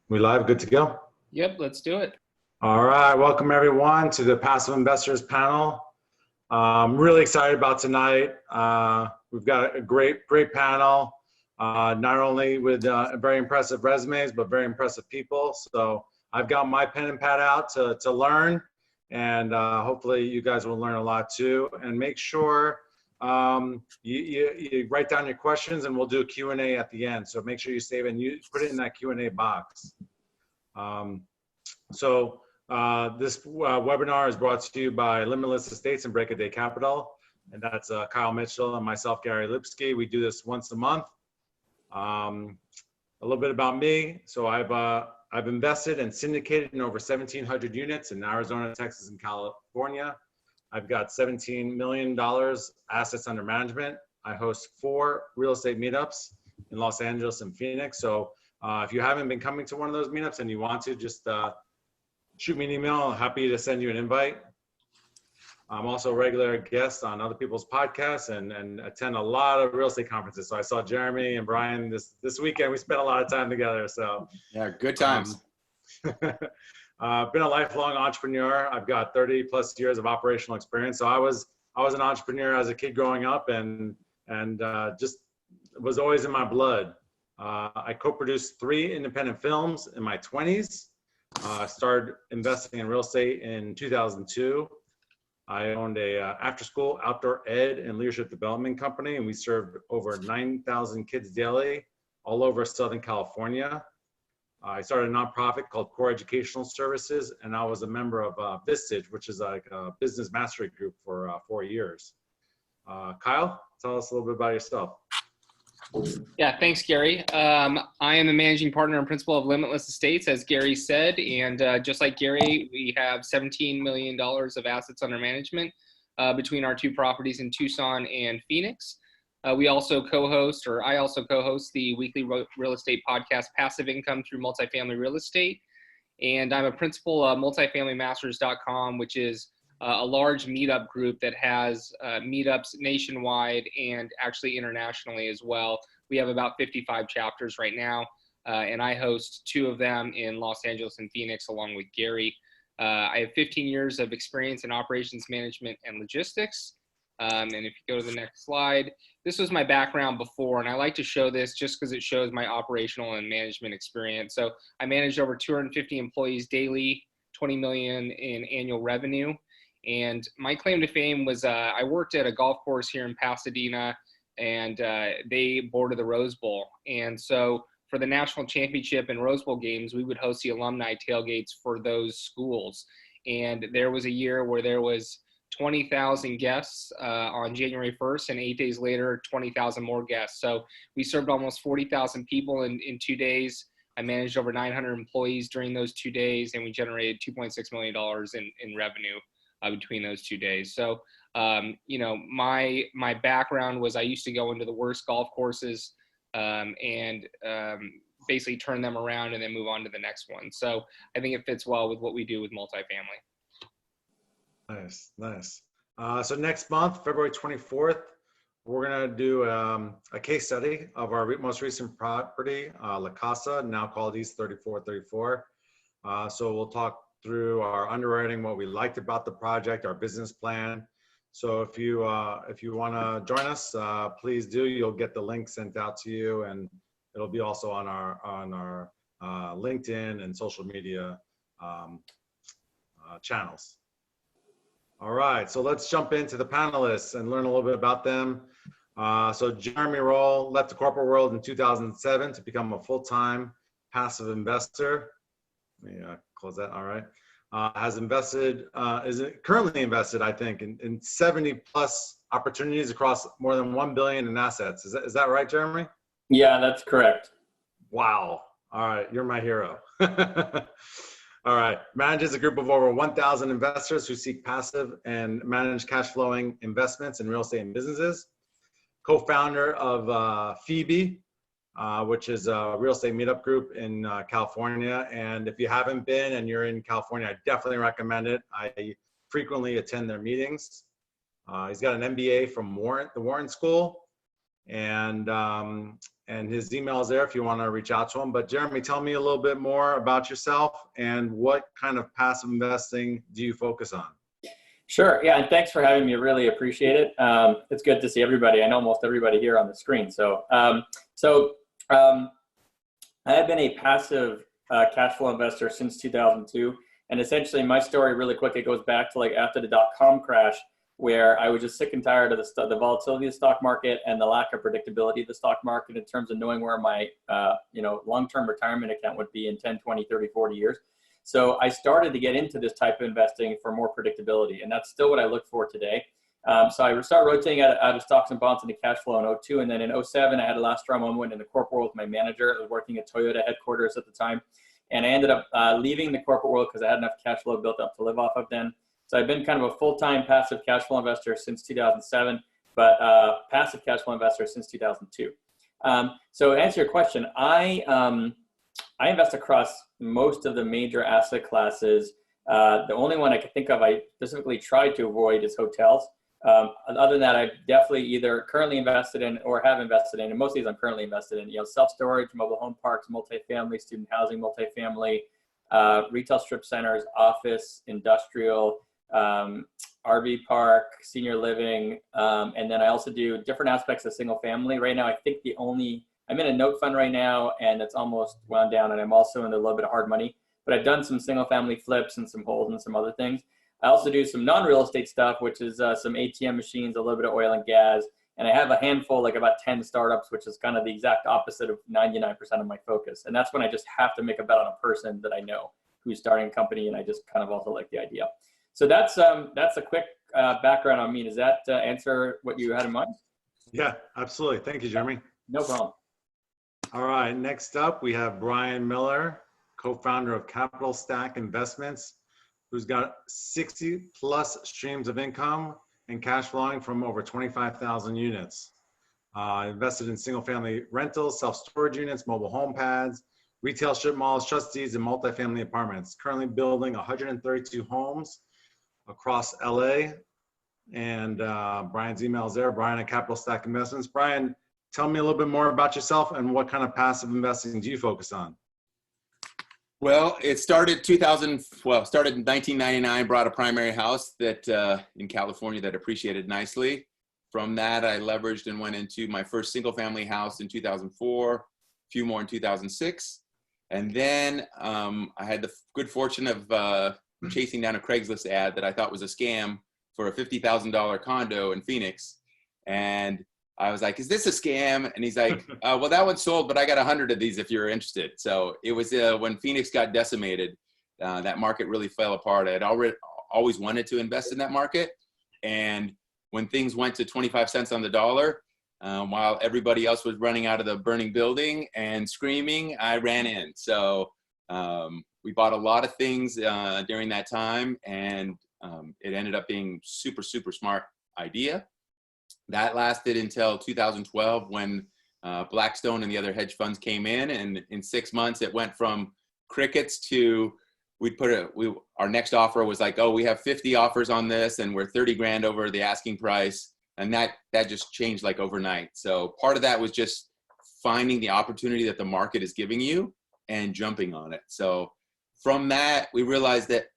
We live, good to go? Yep, let's do it. All right, welcome everyone to the Passive Investors panel. I'm really excited about tonight. We've got a great panel, not only with very impressive resumes, but very impressive people. So I've got my pen and pad out to learn, and hopefully you guys will learn a lot too. And make sure you write down your questions, and we'll do a Q&A at the end. So make sure you save it and you put it in that Q&A box. This webinar is brought to you by Limitless Estates and Break a Day Capital, and that's Kyle Mitchell and myself, Gary Lipsky. We do this once a month. A little bit about me. So I've invested and syndicated in over 1,700 units in Arizona, Texas, and California. I've got $17 million assets under management. I host 4 real estate meetups in Los Angeles and Phoenix. So if you haven't been coming to one of those meetups and you want to, just shoot me an email. I'm happy to send you an invite. I'm also a regular guest on other people's podcasts and attend a lot of real estate conferences. So I saw Jeremy and Brian this weekend. We spent a lot of time together. So yeah, good times. Been a lifelong entrepreneur. I've got 30 plus years of operational experience. So I was an entrepreneur as a kid growing up, and just was always in my blood. I co-produced 3 independent films in my 20s. I started investing in real estate in 2002. I owned a after-school outdoor ed and leadership development company, and we served over 9,000 kids daily all over Southern California. I started a nonprofit called Core Educational Services, and I was a member of Vistage, which is like a business mastery group for 4 years. Kyle, tell us a little bit about yourself. Yeah, thanks, Gary. I am the managing partner and principal of Limitless Estates, as Gary said, and just like Gary, we have $17 million of assets under management between our 2 properties in Tucson and Phoenix. I also co-host the weekly real estate podcast, Passive Income Through Multifamily Real Estate. And I'm a principal of multifamilymasters.com, which is a large meetup group that has meetups nationwide and actually internationally as well. We have about 55 chapters right now, and I host 2 of them in Los Angeles and Phoenix along with Gary. I have 15 years of experience in operations management and logistics. And if you go to the next slide, this was my background before, and I like to show this just because it shows my operational and management experience. So I managed over 250 employees daily, 20 million in annual revenue. And my claim to fame was I worked at a golf course here in Pasadena, and they boarded the Rose Bowl. And so for the national championship and Rose Bowl games, we would host the alumni tailgates for those schools. And there was a year where there was 20,000 guests on January 1st, and 8 days later, 20,000 more guests. So we served almost 40,000 people in 2 days. I managed over 900 employees during those 2 days, and we generated $2.6 million in revenue between those 2 days. So, my background was I used to go into the worst golf courses and basically turn them around and then move on to the next one. So I think it fits well with what we do with multifamily. Nice. So next month, February 24th, we're going to do a case study of our most recent property, La Casa, now called East 3434. So we'll talk through our underwriting, what we liked about the project, our business plan. So if you want to join us, please do. You'll get the link sent out to you, and it'll be also on our LinkedIn and social media channels. All right, so let's jump into the panelists and learn a little bit about them. So Jeremy Roll left the corporate world in 2007 to become a full-time passive investor. Let me close that. All right. Has invested, is currently invested, I think, in 70 plus opportunities across more than 1 billion in assets. Is that right, Jeremy? Yeah, that's correct. Wow. All right, you're my hero. All right, manages a group of over 1,000 investors who seek passive and manage cash flowing investments in real estate and businesses. Co-founder of Phoebe, which is a real estate meetup group in California. And if you haven't been and you're in California, I definitely recommend it. I frequently attend their meetings. He's got an MBA from the Wharton School, and his email is there if you want to reach out to him. But Jeremy, tell me a little bit more about yourself and what kind of passive investing do you focus on? Sure. Yeah, and thanks for having me. Really appreciate it. It's good to see everybody. I know almost everybody here on the screen. So I have been a passive cash flow investor since 2002. And essentially my story really quick, it goes back to like after the dot-com crash, where I was just sick and tired of the volatility of the stock market and the lack of predictability of the stock market in terms of knowing where my long-term retirement account would be in 10, 20, 30, 40 years. So I started to get into this type of investing for more predictability, and that's still what I look for today. So I started rotating out of stocks and bonds into cash flow in 2002, and then in 2007, I had a last straw moment in the corporate world with my manager. I was working at Toyota headquarters at the time, and I ended up leaving the corporate world because I had enough cash flow built up to live off of then. So I've been kind of a full-time passive cash flow investor since 2007, but passive cash flow investor since 2002. So to answer your question, I invest across most of the major asset classes. The only one I can think of I specifically tried to avoid is hotels. Other than that, I've definitely either currently invested in or have invested in, and most of these I'm currently invested in, self-storage, mobile home parks, multifamily, student housing, multifamily, retail strip centers, office, industrial, RV park, senior living, and then I also do different aspects of single family. Right now, I think I'm in a note fund right now, and it's almost wound down, and I'm also in a little bit of hard money, but I've done some single family flips and some holds and some other things. I also do some non-real estate stuff, which is some ATM machines, a little bit of oil and gas, and I have a handful, like about 10 startups, which is kind of the exact opposite of 99% of my focus. And that's when I just have to make a bet on a person that I know who's starting a company, and I just kind of also like the idea. So that's a quick background on me. Does that answer what you had in mind? Yeah, absolutely. Thank you, Jeremy. No problem. All right, next up we have Brian Miller, co-founder of Capital Stack Investments, who's got 60 plus streams of income and cash flowing from over 25,000 units. Invested in single family rentals, self-storage units, mobile home pads, retail strip malls, trustees, and multifamily apartments. Currently building 132 homes across LA. And Brian's email is there, Brian at Capital Stack Investments. Brian, tell me a little bit more about yourself and what kind of passive investing do you focus on? Well, it started started in 1999, bought a primary house that in California that appreciated nicely. From that, I leveraged and went into my first single family house in 2004, a few more in 2006. And then I had the good fortune of chasing down a Craigslist ad that I thought was a scam for a $50,000 condo in Phoenix. And I was like, is this a scam? And he's like, well, that one's sold, but I got 100 of these if you're interested. So it was when Phoenix got decimated, that market really fell apart. I had always wanted to invest in that market. And when things went to 25 cents on the dollar, while everybody else was running out of the burning building and screaming, I ran in. So we bought a lot of things during that time, and it ended up being super, super smart idea. That lasted until 2012 when Blackstone and the other hedge funds came in, and in 6 months it went from crickets to our next offer was like, oh, we have 50 offers on this and we're 30 grand over the asking price, and that just changed like overnight. So part of that was just finding the opportunity that the market is giving you and jumping on it. So from that, we realized that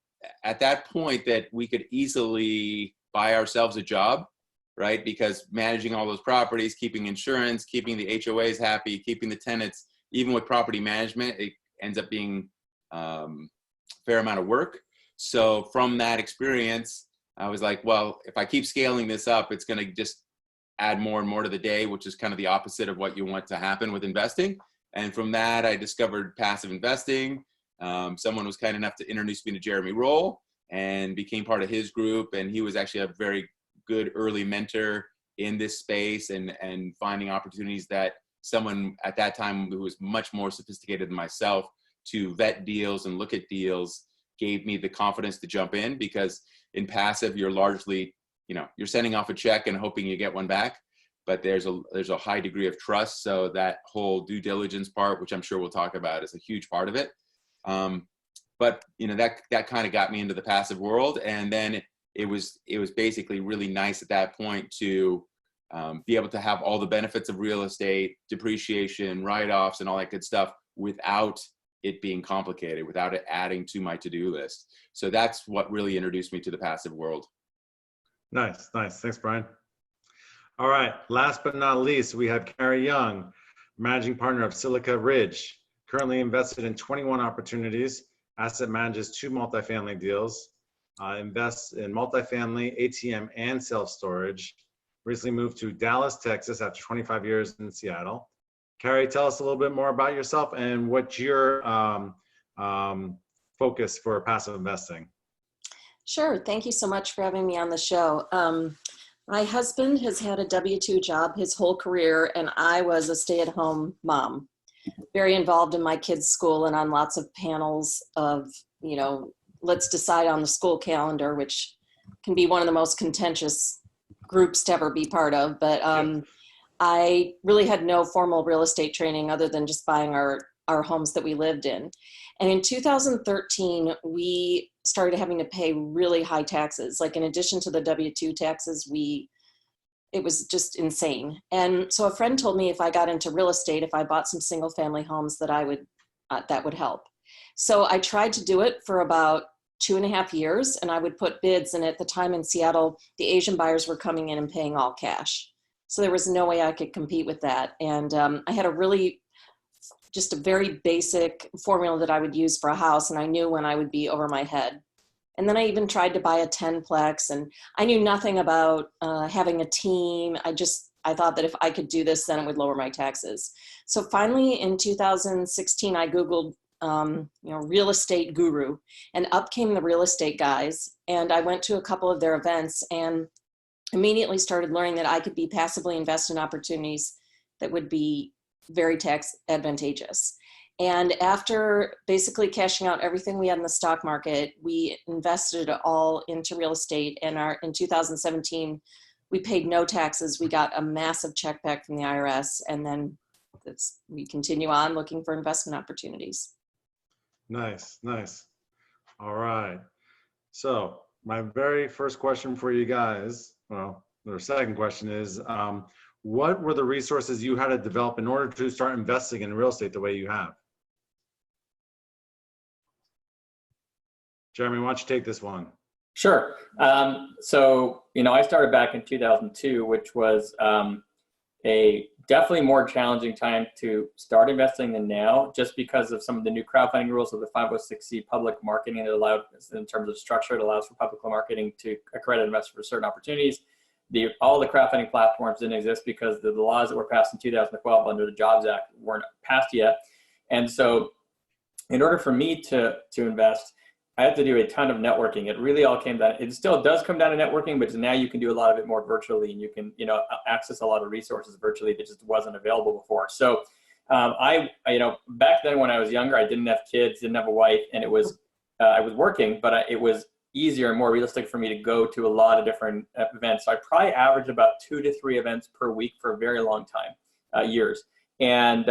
at that point that we could easily buy ourselves a job, right? Because managing all those properties, keeping insurance, keeping the HOAs happy, keeping the tenants, even with property management, it ends up being a fair amount of work. So from that experience, I was like, well, if I keep scaling this up, it's going to just add more and more to the day, which is kind of the opposite of what you want to happen with investing. And from that, I discovered passive investing. Someone was kind enough to introduce me to Jeremy Roll and became part of his group. And he was actually a very good early mentor in this space and finding opportunities that someone at that time who was much more sophisticated than myself to vet deals and look at deals gave me the confidence to jump in, because in passive, you're largely, you're sending off a check and hoping you get one back, but there's a high degree of trust. So that whole due diligence part, which I'm sure we'll talk about, is a huge part of it. But that kind of got me into the passive world. And then it was basically really nice at that point to be able to have all the benefits of real estate, depreciation, write-offs, and all that good stuff without it being complicated, without it adding to my to-do list. So that's what really introduced me to the passive world. Nice, nice. Thanks, Brian. All right, last but not least, we have Carrie Young, managing partner of Silica Ridge, currently invested in 21 opportunities, asset manages 2 multifamily deals, invests in multifamily, ATM, and self-storage. Recently moved to Dallas, Texas after 25 years in Seattle. Carrie, tell us a little bit more about yourself and what's your focus for passive investing. Sure. Thank you so much for having me on the show. My husband has had a W-2 job his whole career, and I was a stay-at-home mom, very involved in my kids' school and on lots of panels of, let's decide on the school calendar, which can be one of the most contentious groups to ever be part of. But I really had no formal real estate training other than just buying our homes that we lived in. And in 2013, we started having to pay really high taxes. Like, in addition to the W-2 taxes, it was just insane. And so a friend told me if I got into real estate, if I bought some single family homes, that would help. So I tried to do it for about 2.5 years, and I would put bids. And at the time in Seattle, the Asian buyers were coming in and paying all cash. So there was no way I could compete with that. And I had just a very basic formula that I would use for a house, and I knew when I would be over my head. And then I even tried to buy a 10-plex, and I knew nothing about having a team. I thought that if I could do this, then it would lower my taxes. So finally in 2016, I Googled, real estate guru, and up came the real estate guys. And I went to a couple of their events and immediately started learning that I could be passively invest in opportunities that would be very tax advantageous. And after basically cashing out everything we had in the stock market, we invested it all into real estate. And in 2017, we paid no taxes. We got a massive check back from the IRS. And then we continue on looking for investment opportunities. Nice, nice. All right. So my very first question for you guys, well, the second question is, what were the resources you had to develop in order to start investing in real estate the way you have? Jeremy, why don't you take this one? Sure. So, I started back in 2002, which was a definitely more challenging time to start investing than now, just because of some of the new crowdfunding rules of the 506c public marketing that allowed, in terms of structure, it allows for public marketing to accredit investors for certain opportunities. All the crowdfunding platforms didn't exist because the laws that were passed in 2012 under the Jobs Act weren't passed yet. And so in order for me to invest, I had to do a ton of networking. It really all came down, it still does come down to networking, but now you can do a lot of it more virtually, and you can, access a lot of resources virtually that just wasn't available before. So back then when I was younger, I didn't have kids, didn't have a wife, and I was working, but it was easier and more realistic for me to go to a lot of different events. So I probably averaged about 2 to 3 events per week for a very long time, years. And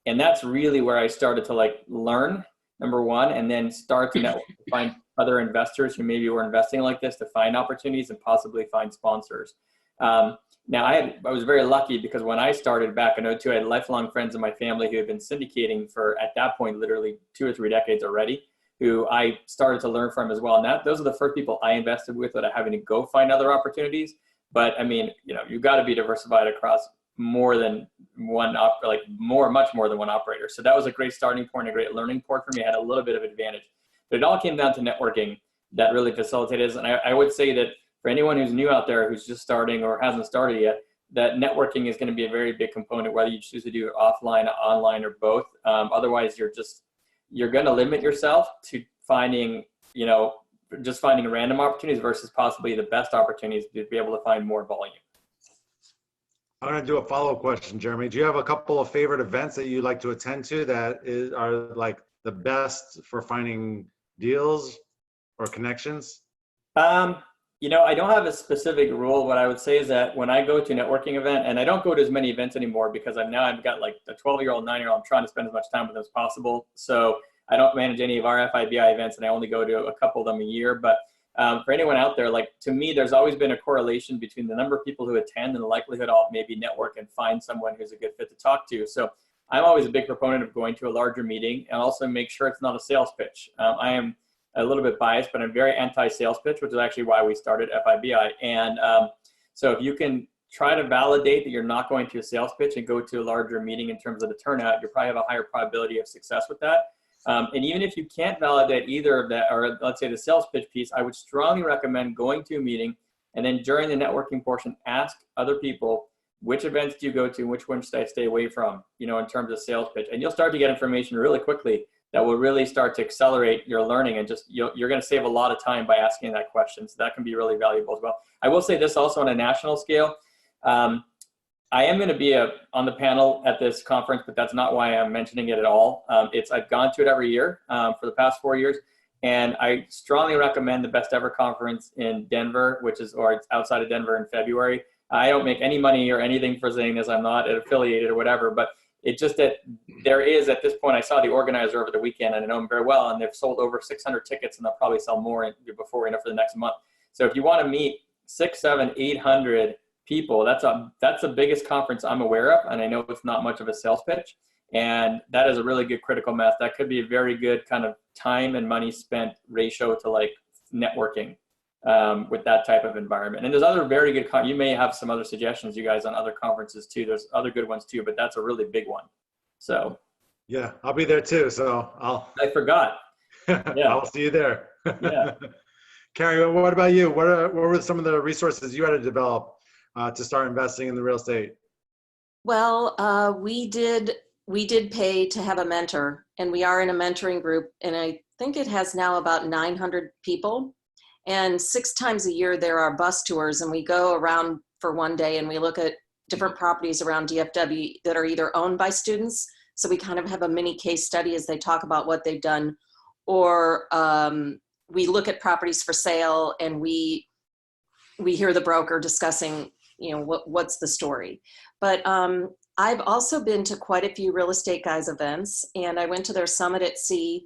that's really where I started to learn, number one, and then start to network, to find other investors who maybe were investing like this, to find opportunities and possibly find sponsors. Now I was very lucky because when I started back in 2002, I had lifelong friends in my family who had been syndicating for, at that point, literally 2 or 3 decades already, who I started to learn from as well. And those are the first people I invested with without having to go find other opportunities. But I mean, you've got to be diversified across more than one, much more than one operator. So that was a great starting point, a great learning point for me. I had a little bit of advantage, but it all came down to networking that really facilitated. And I would say that for anyone who's new out there, who's just starting or hasn't started yet, that networking is going to be a very big component, whether you choose to do it offline, online, or both. Otherwise, you're going to limit yourself to finding, just finding random opportunities versus possibly the best opportunities to be able to find more volume. I'm going to do a follow-up question, Jeremy. Do you have a couple of favorite events that you like to attend to that are like the best for finding deals or connections? I don't have a specific rule. What I would say is that when I go to a networking event, and I don't go to as many events anymore because I've got like a 12-year-old, 9-year-old, I'm trying to spend as much time with them as possible. So I don't manage any of our FIBI events, and I only go to a couple of them a year. But for anyone out there, like to me, there's always been a correlation between the number of people who attend and the likelihood I'll maybe network and find someone who's a good fit to talk to. So I'm always a big proponent of going to a larger meeting and also make sure it's not a sales pitch. I am a little bit biased, but I'm very anti-sales pitch, which is actually why we started FIBI. And so if you can try to validate that you're not going to a sales pitch and go to a larger meeting in terms of the turnout, you'll probably have a higher probability of success with that. And even if you can't validate either of that, or let's say the sales pitch piece, I would strongly recommend going to a meeting and then during the networking portion, ask other people, which events do you go to and which ones should I stay away from, you know, in terms of sales pitch. And you'll start to get information really quickly that will really start to accelerate your learning, and just you're going to save a lot of time by asking that question. So that can be really valuable as well. I will say this also on a national scale. I am going to be on the panel at this conference, but that's not why I'm mentioning it at all. I've gone to it every year for the past 4 years, and I strongly recommend the Best Ever Conference in Denver, or it's outside of Denver in February. I don't make any money or anything for saying this. I'm not affiliated or whatever, but it's just that there is, at this point, I saw the organizer over the weekend and I know him very well, and they've sold over 600 tickets, and they'll probably sell more before for the next month. So if you want to meet 600, 700, 800 people, that's the biggest conference I'm aware of, and I know it's not much of a sales pitch, and that is a really good critical mass. That could be a very good kind of time and money spent ratio to like networking with that type of environment. And there's other very good, you may have some other suggestions, you guys, on other conferences too. There's other good ones too, but that's a really big one. So yeah, I'll be there too. So I forgot. Yeah. I'll see you there. Yeah. Carrie, what about you? What were some of the resources you had to develop to start investing in the real estate? Well, we did pay to have a mentor, and we are in a mentoring group, and I think it has now about 900 people. And 6 times a year, there are bus tours, and we go around for one day and we look at different properties around DFW that are either owned by students. So we kind of have a mini case study as they talk about what they've done, or we look at properties for sale and we hear the broker discussing, you know, what's the story. But I've also been to quite a few real estate guys events, and I went to their Summit at Sea,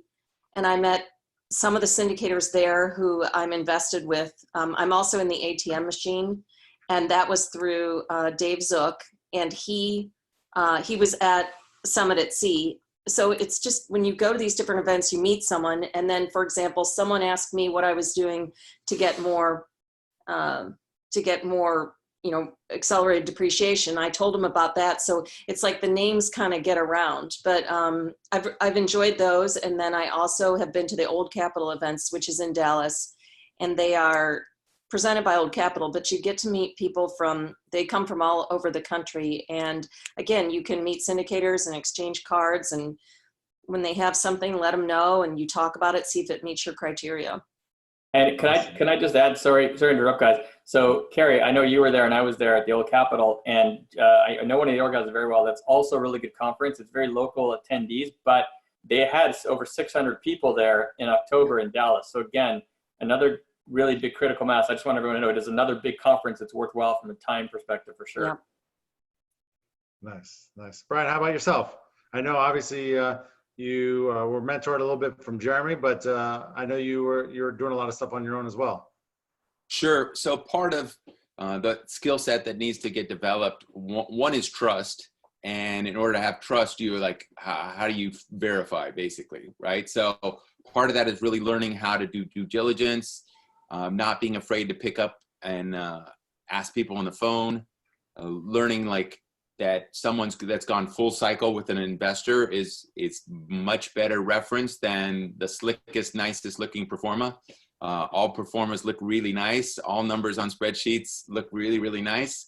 and I met some of the syndicators there who I'm invested with. I'm also in the ATM machine, and that was through Dave Zook, and he was at Summit at Sea. So it's just, when you go to these different events, you meet someone, and then, for example, someone asked me what I was doing to get more, you know, accelerated depreciation. I told them about that. So it's like the names kind of get around, but I've enjoyed those. And then I also have been to the Old Capital events, which is in Dallas, and they are presented by Old Capital, but you get to meet people they come from all over the country. And again, you can meet syndicators and exchange cards. And when they have something, let them know, and you talk about it, see if it meets your criteria. And can I just add, sorry to interrupt, guys. So Carrie, I know you were there and I was there at the Old Capitol, and I know one of the organizers very well. That's also a really good conference. It's very local attendees, but they had over 600 people there in October in Dallas. So again, another really big critical mass. I just want everyone to know it is another big conference. It's worthwhile from a time perspective for sure. Yeah. Nice. Brian, how about yourself? I know obviously you were mentored a little bit from Jeremy, but I know you're doing a lot of stuff on your own as well. Sure. So part of the skill set that needs to get developed, one is trust. And in order to have trust, you're like, how do you verify, basically, right? So part of that is really learning how to do due diligence, not being afraid to pick up and ask people on the phone, learning like that that's gone full cycle with an investor is much better reference than the slickest, nicest looking pro forma. All pro formas look really nice. All numbers on spreadsheets look really, really nice.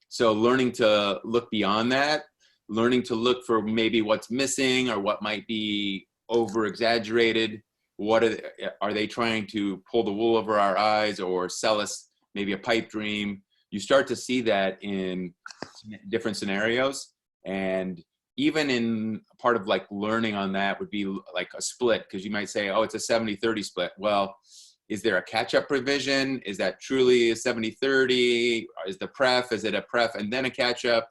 So learning to look beyond that, learning to look for maybe what's missing or what might be over exaggerated. What are they trying to pull the wool over our eyes or sell us maybe a pipe dream? You start to see that in different scenarios. And even in part of like learning on that would be like a split, because you might say, oh, it's a 70-30 split. Well, is there a catch-up provision? Is that truly a 70-30? Is it a pref and then a catch-up?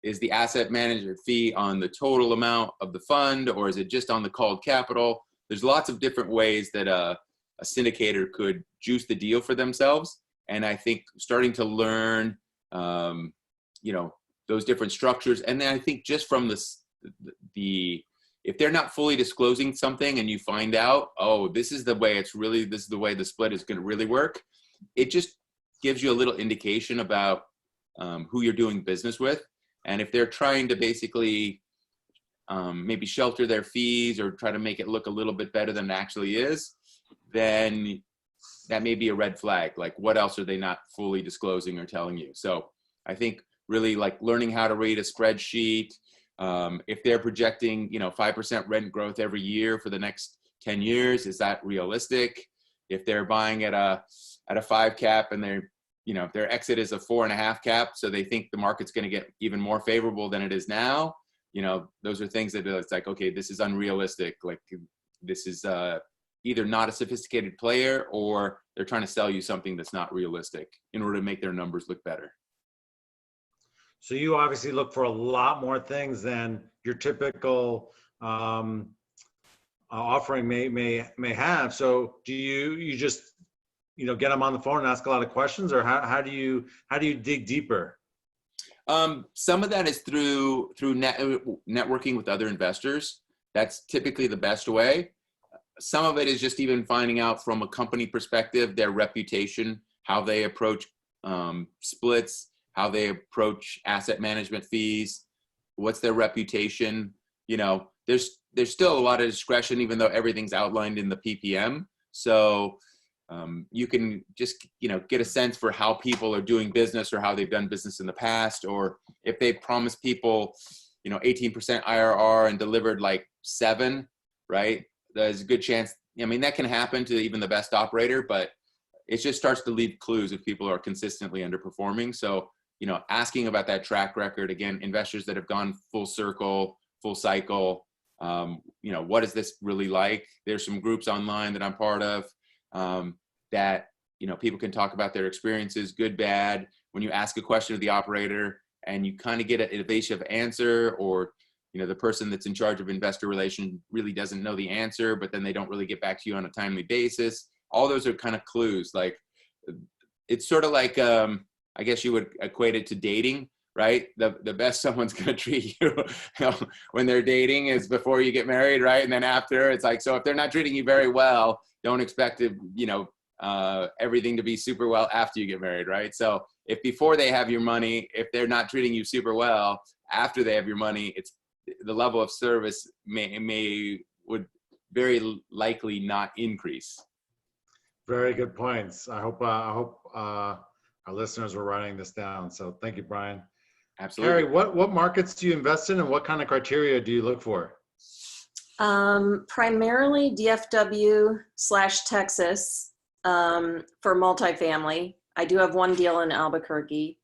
Is the asset manager fee on the total amount of the fund, or is it just on the called capital? There's lots of different ways that a syndicator could juice the deal for themselves. And I think starting to learn, you know, those different structures. And then I think just from if they're not fully disclosing something and you find out, oh, this is the way the split is going to really work, it just gives you a little indication about who you're doing business with. And if they're trying to basically maybe shelter their fees or try to make it look a little bit better than it actually is, then that may be a red flag. Like, what else are they not fully disclosing or telling you? So I think really like learning how to read a spreadsheet. If they're projecting, you know, 5% rent growth every year for the next 10 years, is that realistic? If they're buying at a 5 cap and their exit is a 4.5 cap, so they think the market's going to get even more favorable than it is now, you know, those are things that it's like, okay, this is unrealistic. Like, this is either not a sophisticated player, or they're trying to sell you something that's not realistic in order to make their numbers look better. So you obviously look for a lot more things than your typical offering may have. So do you just, you know, get them on the phone and ask a lot of questions, or how do you dig deeper? Some of that is through networking with other investors. That's typically the best way. Some of it is just even finding out from a company perspective, their reputation, how they approach splits, how they approach asset management fees, what's their reputation. You know, there's still a lot of discretion, even though everything's outlined in the PPM. So you can just, you know, get a sense for how people are doing business or how they've done business in the past, or if they promise people, you know, 18% IRR and delivered like 7, right? There's a good chance. I mean, that can happen to even the best operator, but it just starts to leave clues if people are consistently underperforming. So, you know, asking about that track record, again, investors that have gone full circle, full cycle, you know, what is this really like? There's some groups online that I'm part of that, you know, people can talk about their experiences, good, bad. When you ask a question of the operator and you kind of get an evasive answer, or, you know, the person that's in charge of investor relations really doesn't know the answer, but then they don't really get back to you on a timely basis. All those are kind of clues. Like, it's sort of like, I guess you would equate it to dating, right? The best someone's going to treat you, you know, when they're dating is before you get married, right? And then after, it's like, so if they're not treating you very well, don't expect to, you know, everything to be super well after you get married, right? So if before they have your money, if they're not treating you super well, after they have your money, it's the level of service would very likely not increase. Very good points. I hope our listeners were writing this down. So thank you, Brian. Absolutely. Carrie, what markets do you invest in, and what kind of criteria do you look for? Primarily DFW/Texas for multifamily. I do have one deal in Albuquerque.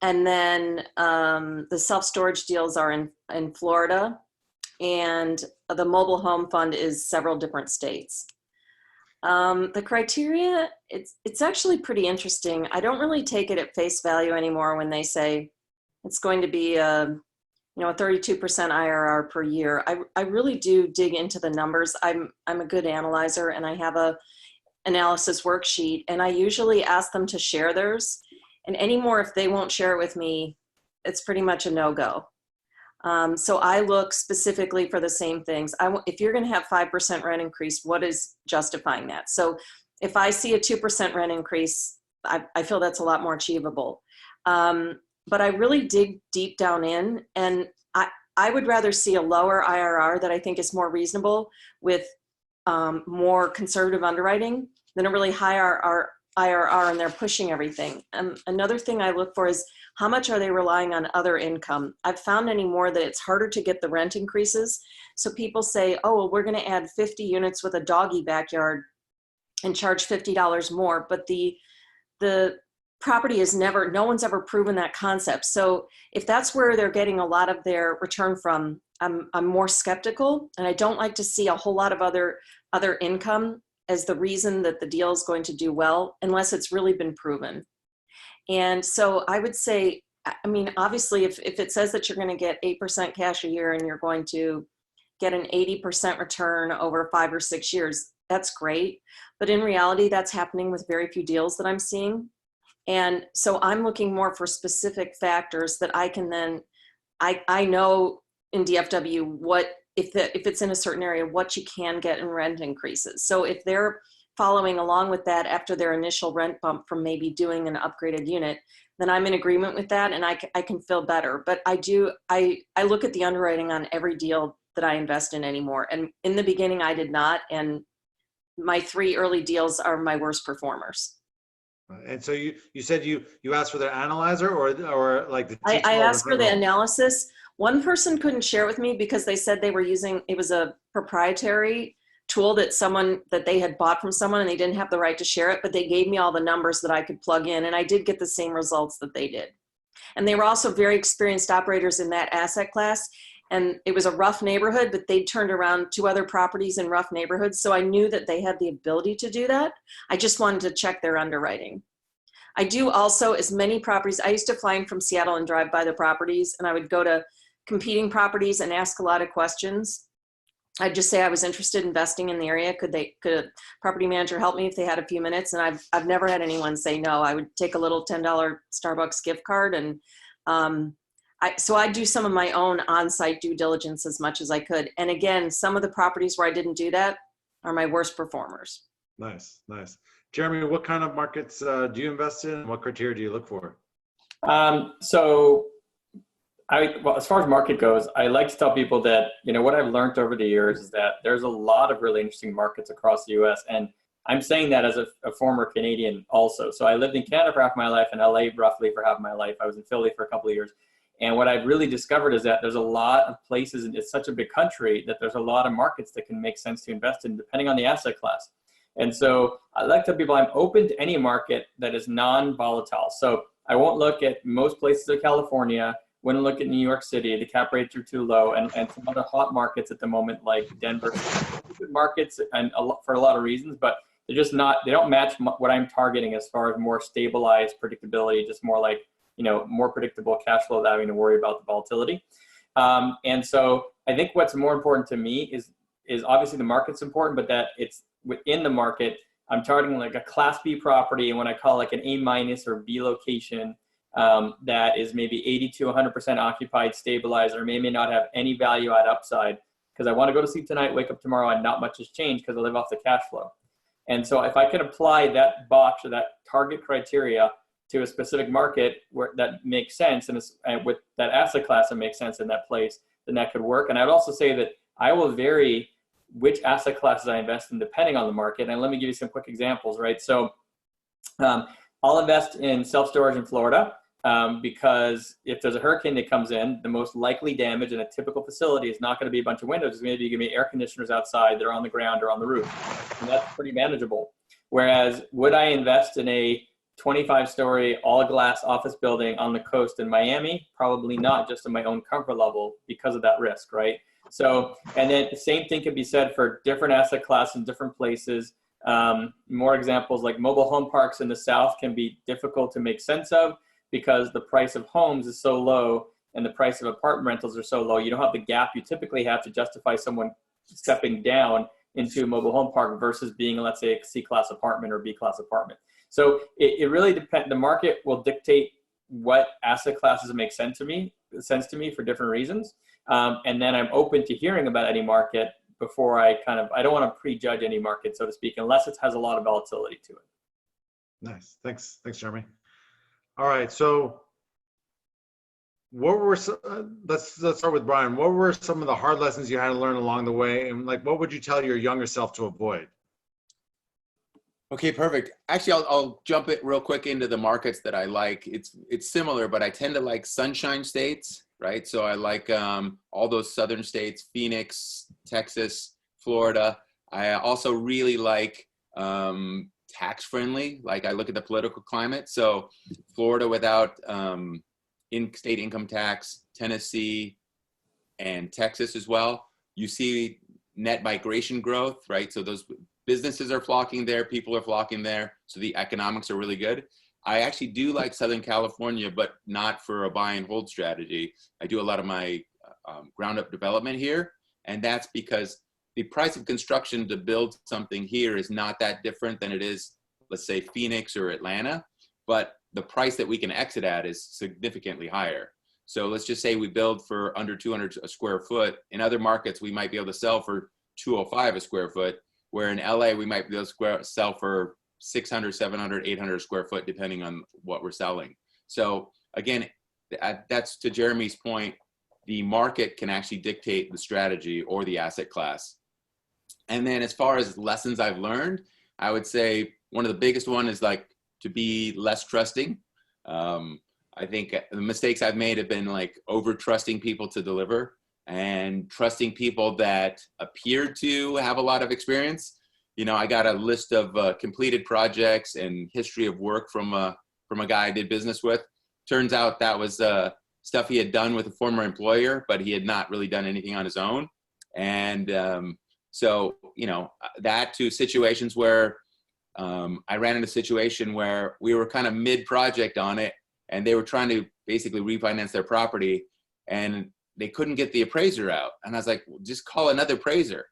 And then the self-storage deals are in Florida, and the mobile home fund is several different states. The criteria, it's actually pretty interesting. I don't really take it at face value anymore when they say it's going to be a 32% IRR per year. I really do dig into the numbers. I'm a good analyzer, and I have a analysis worksheet, and I usually ask them to share theirs. And anymore, if they won't share it with me, it's pretty much a no-go. So I look specifically for the same things. If you're going to have 5% rent increase, what is justifying that? So if I see a 2% rent increase, I feel that's a lot more achievable. But I really dig deep down in, and I would rather see a lower IRR that I think is more reasonable with more conservative underwriting than a really high IRR and they're pushing everything. Another thing I look for is how much are they relying on other income? I've found anymore that it's harder to get the rent increases. So people say, oh, well, we're going to add 50 units with a doggy backyard and charge $50 more. But the property is no one's ever proven that concept. So if that's where they're getting a lot of their return from, I'm more skeptical, and I don't like to see a whole lot of other income as the reason that the deal is going to do well, unless it's really been proven. And so I would say, I mean, obviously, if it says that you're going to get 8% cash a year and you're going to get an 80% return over 5 or 6 years, that's great. But in reality, that's happening with very few deals that I'm seeing. And so I'm looking more for specific factors that I can then, I know in DFW what, if it's in a certain area, what you can get in rent increases. So if they're following along with that after their initial rent bump from maybe doing an upgraded unit, then I'm in agreement with that and I can feel better. But I look at the underwriting on every deal that I invest in anymore. And in the beginning, I did not. And my 3 early deals are my worst performers. And so you said you asked for their analyzer or like the I asked for the analysis. One person couldn't share with me because they said they were using, it was a proprietary tool that they had bought from someone and they didn't have the right to share it, but they gave me all the numbers that I could plug in and I did get the same results that they did. And they were also very experienced operators in that asset class. And it was a rough neighborhood, but they turned around 2 other properties in rough neighborhoods. So I knew that they had the ability to do that. I just wanted to check their underwriting. I do also, as many properties, I used to fly in from Seattle and drive by the properties, and I would go to competing properties and ask a lot of questions. I'd just say I was interested in investing in the area. Could a property manager help me if they had a few minutes? And I've never had anyone say no. I would take a little $10 Starbucks gift card. And so I do some of my own on-site due diligence as much as I could. And again, some of the properties where I didn't do that are my worst performers. Nice, nice. Jeremy, what kind of markets do you invest in? What criteria do you look for? Well, as far as market goes, I like to tell people that, what I've learned over the years is that there's a lot of really interesting markets across the US. And I'm saying that as a former Canadian also. So I lived in Canada for half my life and LA roughly for half my life. I was in Philly for a couple of years. And what I've really discovered is that there's a lot of places, and it's such a big country that there's a lot of markets that can make sense to invest in depending on the asset class. And so I like to tell people I'm open to any market that is non-volatile. So I won't look at most places of California, wouldn't look at New York City, the cap rates are too low, and some other hot markets at the moment like Denver. Good markets and for a lot of reasons, but they're just not, they don't match what I'm targeting as far as more stabilized predictability, just more like, more predictable cash flow without having to worry about the volatility. And so I think what's more important to me is obviously the market's important, but that it's within the market. I'm targeting like a class B property, and what I call like an A- or B location that is maybe 80 to 100% occupied, stabilized, or may not have any value add upside, because I want to go to sleep tonight, wake up tomorrow, and not much has changed because I live off the cash flow. And so if I can apply that box or that target criteria to a specific market where that makes sense, and with that asset class that makes sense in that place, then that could work. And I'd also say that I will vary which asset classes I invest in depending on the market. And let me give you some quick examples, right? So I'll invest in self-storage in Florida because if there's a hurricane that comes in, the most likely damage in a typical facility is not going to be a bunch of windows. It's going to be air conditioners outside that are on the ground or on the roof. And that's pretty manageable. Whereas would I invest in a 25-story all-glass office building on the coast in Miami? Probably not, just in my own comfort level because of that risk, right? So, and then the same thing can be said for different asset classes in different places. More examples like mobile home parks in the South can be difficult to make sense of because the price of homes is so low and the price of apartment rentals are so low. You don't have the gap you typically have to justify someone stepping down into a mobile home park versus being, let's say, a C-class apartment or B-class apartment. So it really depends. The market will dictate what asset classes make sense to me for different reasons. And then I'm open to hearing about any market before I don't want to prejudge any market, so to speak, unless it has a lot of volatility to it. Nice. Thanks, Jeremy. All right. So let's start with Brian. What were some of the hard lessons you had to learn along the way? And what would you tell your younger self to avoid? Okay, perfect. Actually, I'll jump it real quick into the markets that I like. It's similar, but I tend to like sunshine states, right? So I like all those southern states, Phoenix, Texas, Florida. I also really like tax friendly. Like I look at the political climate. So Florida without in-state income tax, Tennessee, and Texas as well. You see net migration growth, right? So those businesses are flocking there, people are flocking there, so the economics are really good. I actually do like Southern California, but not for a buy and hold strategy. I do a lot of my ground up development here, and that's because the price of construction to build something here is not that different than it is, let's say, Phoenix or Atlanta, but the price that we can exit at is significantly higher. So let's just say we build for under 200 a square foot. In other markets, we might be able to sell for 205 a square foot, where in LA, we might be able to sell for 600, 700, 800 square foot, depending on what we're selling. So again, that's to Jeremy's point, the market can actually dictate the strategy or the asset class. And then as far as lessons I've learned, I would say one of the biggest one is like to be less trusting. I think the mistakes I've made have been like over trusting people to deliver and trusting people that appeared to have a lot of experience. You know, I got a list of completed projects and history of work from a guy I did business with. Turns out that was stuff he had done with a former employer, but he had not really done anything on his own. And so, you know, that to situations where I ran into a situation where we were kind of mid-project on it, and they were trying to basically refinance their property, and they couldn't get the appraiser out. And I was like, well, just call another appraiser.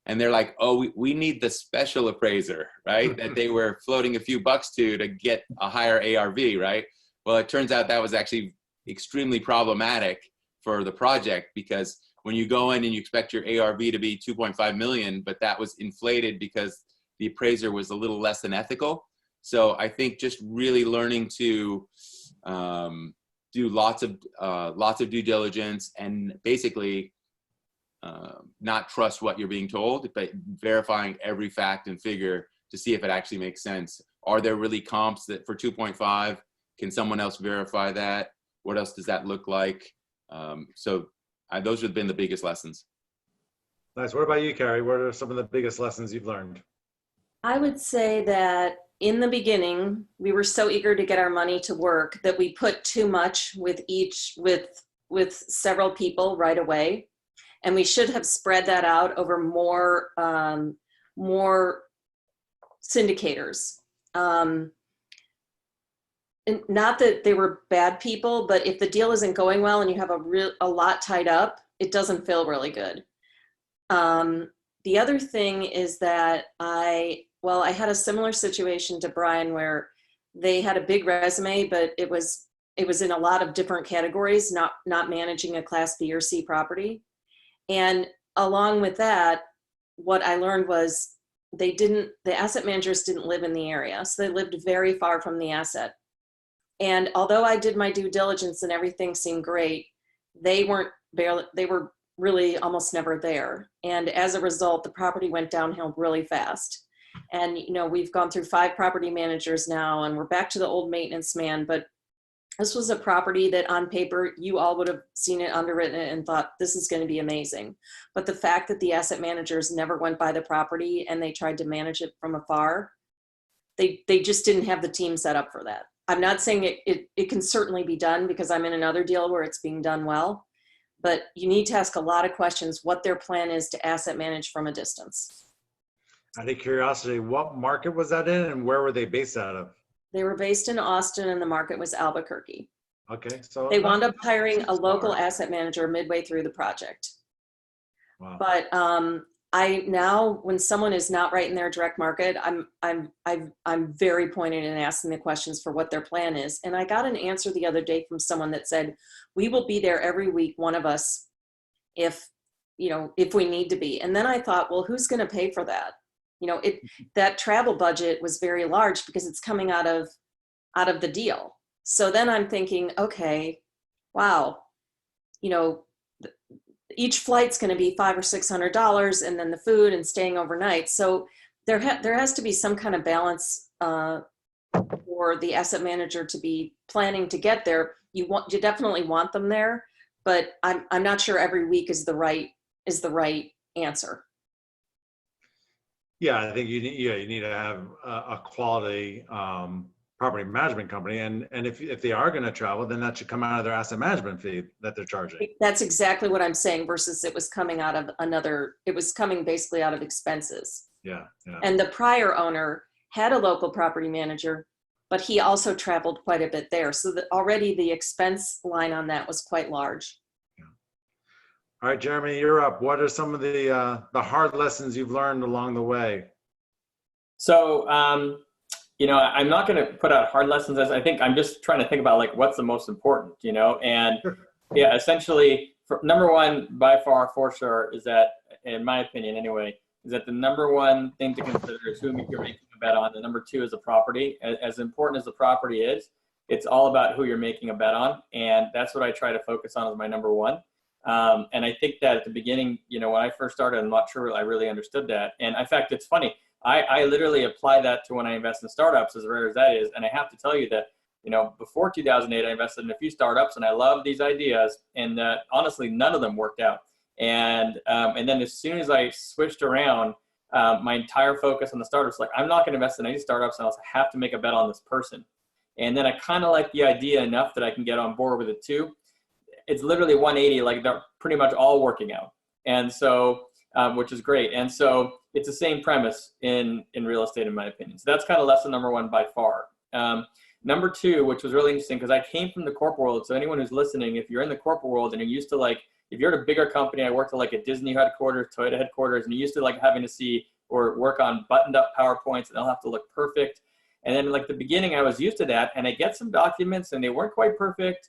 And they're like, oh, we need the special appraiser, right? That they were floating a few bucks to get a higher ARV, right? Well, it turns out that was actually extremely problematic for the project, because when you go in and you expect your ARV to be 2.5 million, but that was inflated because the appraiser was a little less than ethical. So I think just really learning to do lots of due diligence, and basically not trust what you're being told, but verifying every fact and figure to see if it actually makes sense. Are there really comps that for 2.5? Can someone else verify that? What else does that look like? So those have been the biggest lessons. Nice. What about you, Carrie? What are some of the biggest lessons you've learned? I would say that in the beginning, we were so eager to get our money to work that we put too much with several people right away. And we should have spread that out over more syndicators. And not that they were bad people, but if the deal isn't going well and you have a lot tied up, it doesn't feel really good. The other thing is that I had a similar situation to Brian, where they had a big resume, but it was in a lot of different categories, not managing a Class B or C property. And along with that, what I learned was the asset managers didn't live in the area. So they lived very far from the asset. And although I did my due diligence and everything seemed great, they were really almost never there. And as a result, the property went downhill really fast. And, you know, we've gone through 5 property managers now, and we're back to the old maintenance man. But this was a property that on paper, you all would have seen it, underwritten it, and thought this is going to be amazing. But the fact that the asset managers never went by the property and they tried to manage it from afar, they just didn't have the team set up for that. I'm not saying it can certainly be done, because I'm in another deal where it's being done well. But you need to ask a lot of questions, what their plan is to asset manage from a distance. Out of curiosity, what market was that in, and where were they based out of? They were based in Austin, and the market was Albuquerque. Okay, so they wound up hiring a local asset manager midway through the project. Wow. But I now, when someone is not right in their direct market, I'm very pointed in asking the questions for what their plan is. And I got an answer the other day from someone that said, we will be there every week, one of us, if we need to be. And then I thought, well, who's going to pay for that? You know, that travel budget was very large because it's coming out of the deal. So then I'm thinking, okay, wow, you know, each flight's going to be $500 or $600, and then the food and staying overnight. So there has to be some kind of balance for the asset manager to be planning to get there. You definitely want them there, but I'm not sure every week is the right answer. Yeah, I think you need to have a quality property management company, and if they are going to travel, then that should come out of their asset management fee that they're charging. That's exactly what I'm saying. Versus it was coming basically out of expenses. Yeah. And the prior owner had a local property manager, but he also traveled quite a bit there. So that already the expense line on that was quite large. All right, Jeremy, you're up. What are some of the hard lessons you've learned along the way? So, I'm not going to put out hard lessons, as I think I'm just trying to think about like what's the most important, and yeah, essentially, number one by far for sure is that, in my opinion anyway, is that the number one thing to consider is who you're making a bet on. The number two is the property. As important as the property is, it's all about who you're making a bet on, and that's what I try to focus on as my number one. And I think that at the beginning, when I first started, I'm not sure I really understood that. And in fact, it's funny. I literally apply that to when I invest in startups, as rare as that is. And I have to tell you that, before 2008, I invested in a few startups and I loved these ideas. And honestly, none of them worked out. And then as soon as I switched around, my entire focus on the startups, like I'm not going to invest in any startups, and I also have to make a bet on this person. And then I kind of like the idea enough that I can get on board with it too. It's literally 180, like they're pretty much all working out. And so, which is great. And so it's the same premise in real estate, in my opinion. So that's kind of lesson number one by far. Number two, which was really interesting because I came from the corporate world. So anyone who's listening, if you're in the corporate world and you're used to like, if you're at a bigger company, I worked at like a Disney headquarters, Toyota headquarters, and you're used to like having to see or work on buttoned up PowerPoints and they'll have to look perfect. And then like the beginning, I was used to that, and I get some documents and they weren't quite perfect.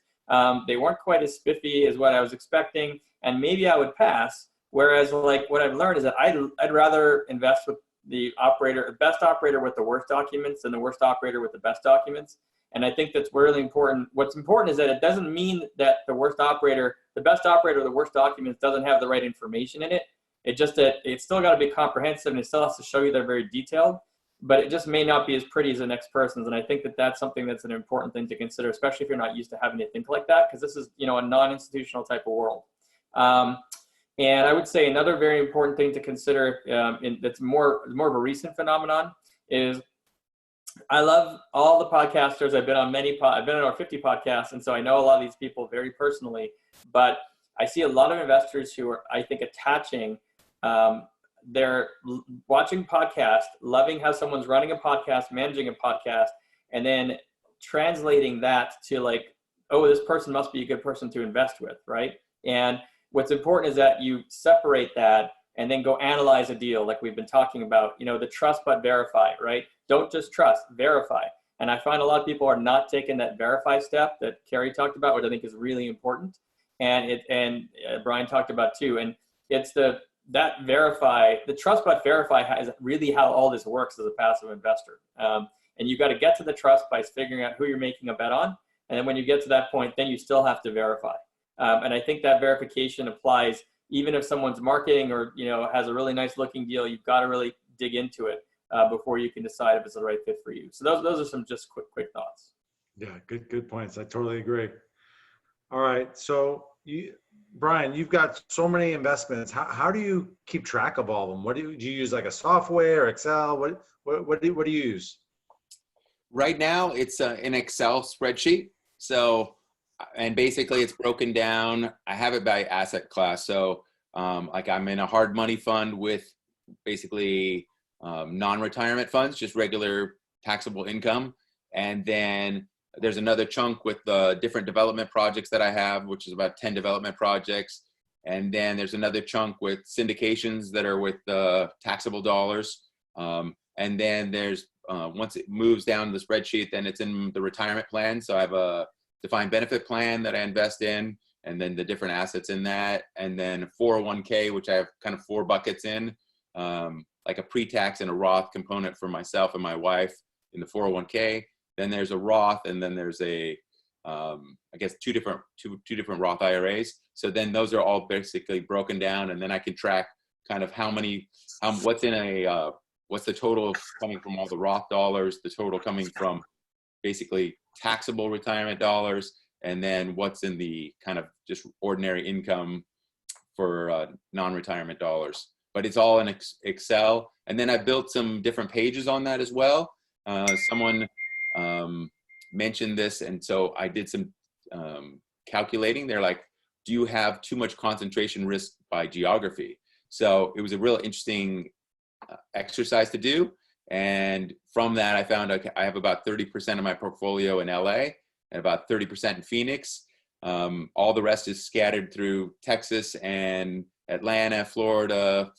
They weren't quite as spiffy as what I was expecting, and maybe I would pass. Whereas like what I've learned is that I'd rather invest with the best operator with the worst documents than the worst operator with the best documents. And I think that's really important. What's important is that it doesn't mean that the best operator with the worst documents doesn't have the right information in it. It's just that it's still got to be comprehensive and it still has to show you they're very detailed, but it just may not be as pretty as the next person's. And I think that that's something that's an important thing to consider, especially if you're not used to having to think like that, because this is, a non-institutional type of world. And I would say another very important thing to consider, that's more of a recent phenomenon, is I love all the podcasters. I've been on over 50 podcasts, and so I know a lot of these people very personally. But I see a lot of investors who are, I think, attaching. They're watching podcasts, loving how someone's running a podcast, managing a podcast, and then translating that to like, oh, this person must be a good person to invest with, right? And what's important is that you separate that and then go analyze a deal like we've been talking about, the trust but verify, right? Don't just trust, verify. And I find a lot of people are not taking that verify step that Carrie talked about, which I think is really important. And Brian talked about too. And it's the trust but verify is really how all this works as a passive investor. And you've got to get to the trust by figuring out who you're making a bet on. And then when you get to that point, then you still have to verify. And I think that verification applies even if someone's marketing or, has a really nice looking deal. You've got to really dig into it before you can decide if it's the right fit for you. So those are some just quick thoughts. Yeah, good points. I totally agree. All right. So Brian, you've got so many investments. How do you keep track of all of them? Do you use like a software, Excel? What do you use? Right now, it's an Excel spreadsheet. So, and basically it's broken down. I have it by asset class. So like I'm in a hard money fund with basically non-retirement funds, just regular taxable income. And then there's another chunk with the different development projects that I have, which is about 10 development projects. And then there's another chunk with syndications that are with taxable dollars. And then there's, once it moves down the spreadsheet, then it's in the retirement plan. So I have a defined benefit plan that I invest in, and then the different assets in that. And then 401k, which I have kind of 4 buckets in, like a pre-tax and a Roth component for myself and my wife in the 401k. Then there's a Roth, and then there's a, I guess two different Roth IRAs. So then those are all basically broken down, and then I can track kind of what's in a, what's the total coming from all the Roth dollars, the total coming from basically taxable retirement dollars, and then what's in the kind of just ordinary income for non-retirement dollars. But it's all in Excel. And then I built some different pages on that as well. Someone mentioned this, and so I did some calculating. They're like, do you have too much concentration risk by geography? So it was a real interesting exercise to do. And from that, I found I have about 30% of my portfolio in LA and about 30% in Phoenix. All the rest is scattered through Texas and Atlanta, Florida,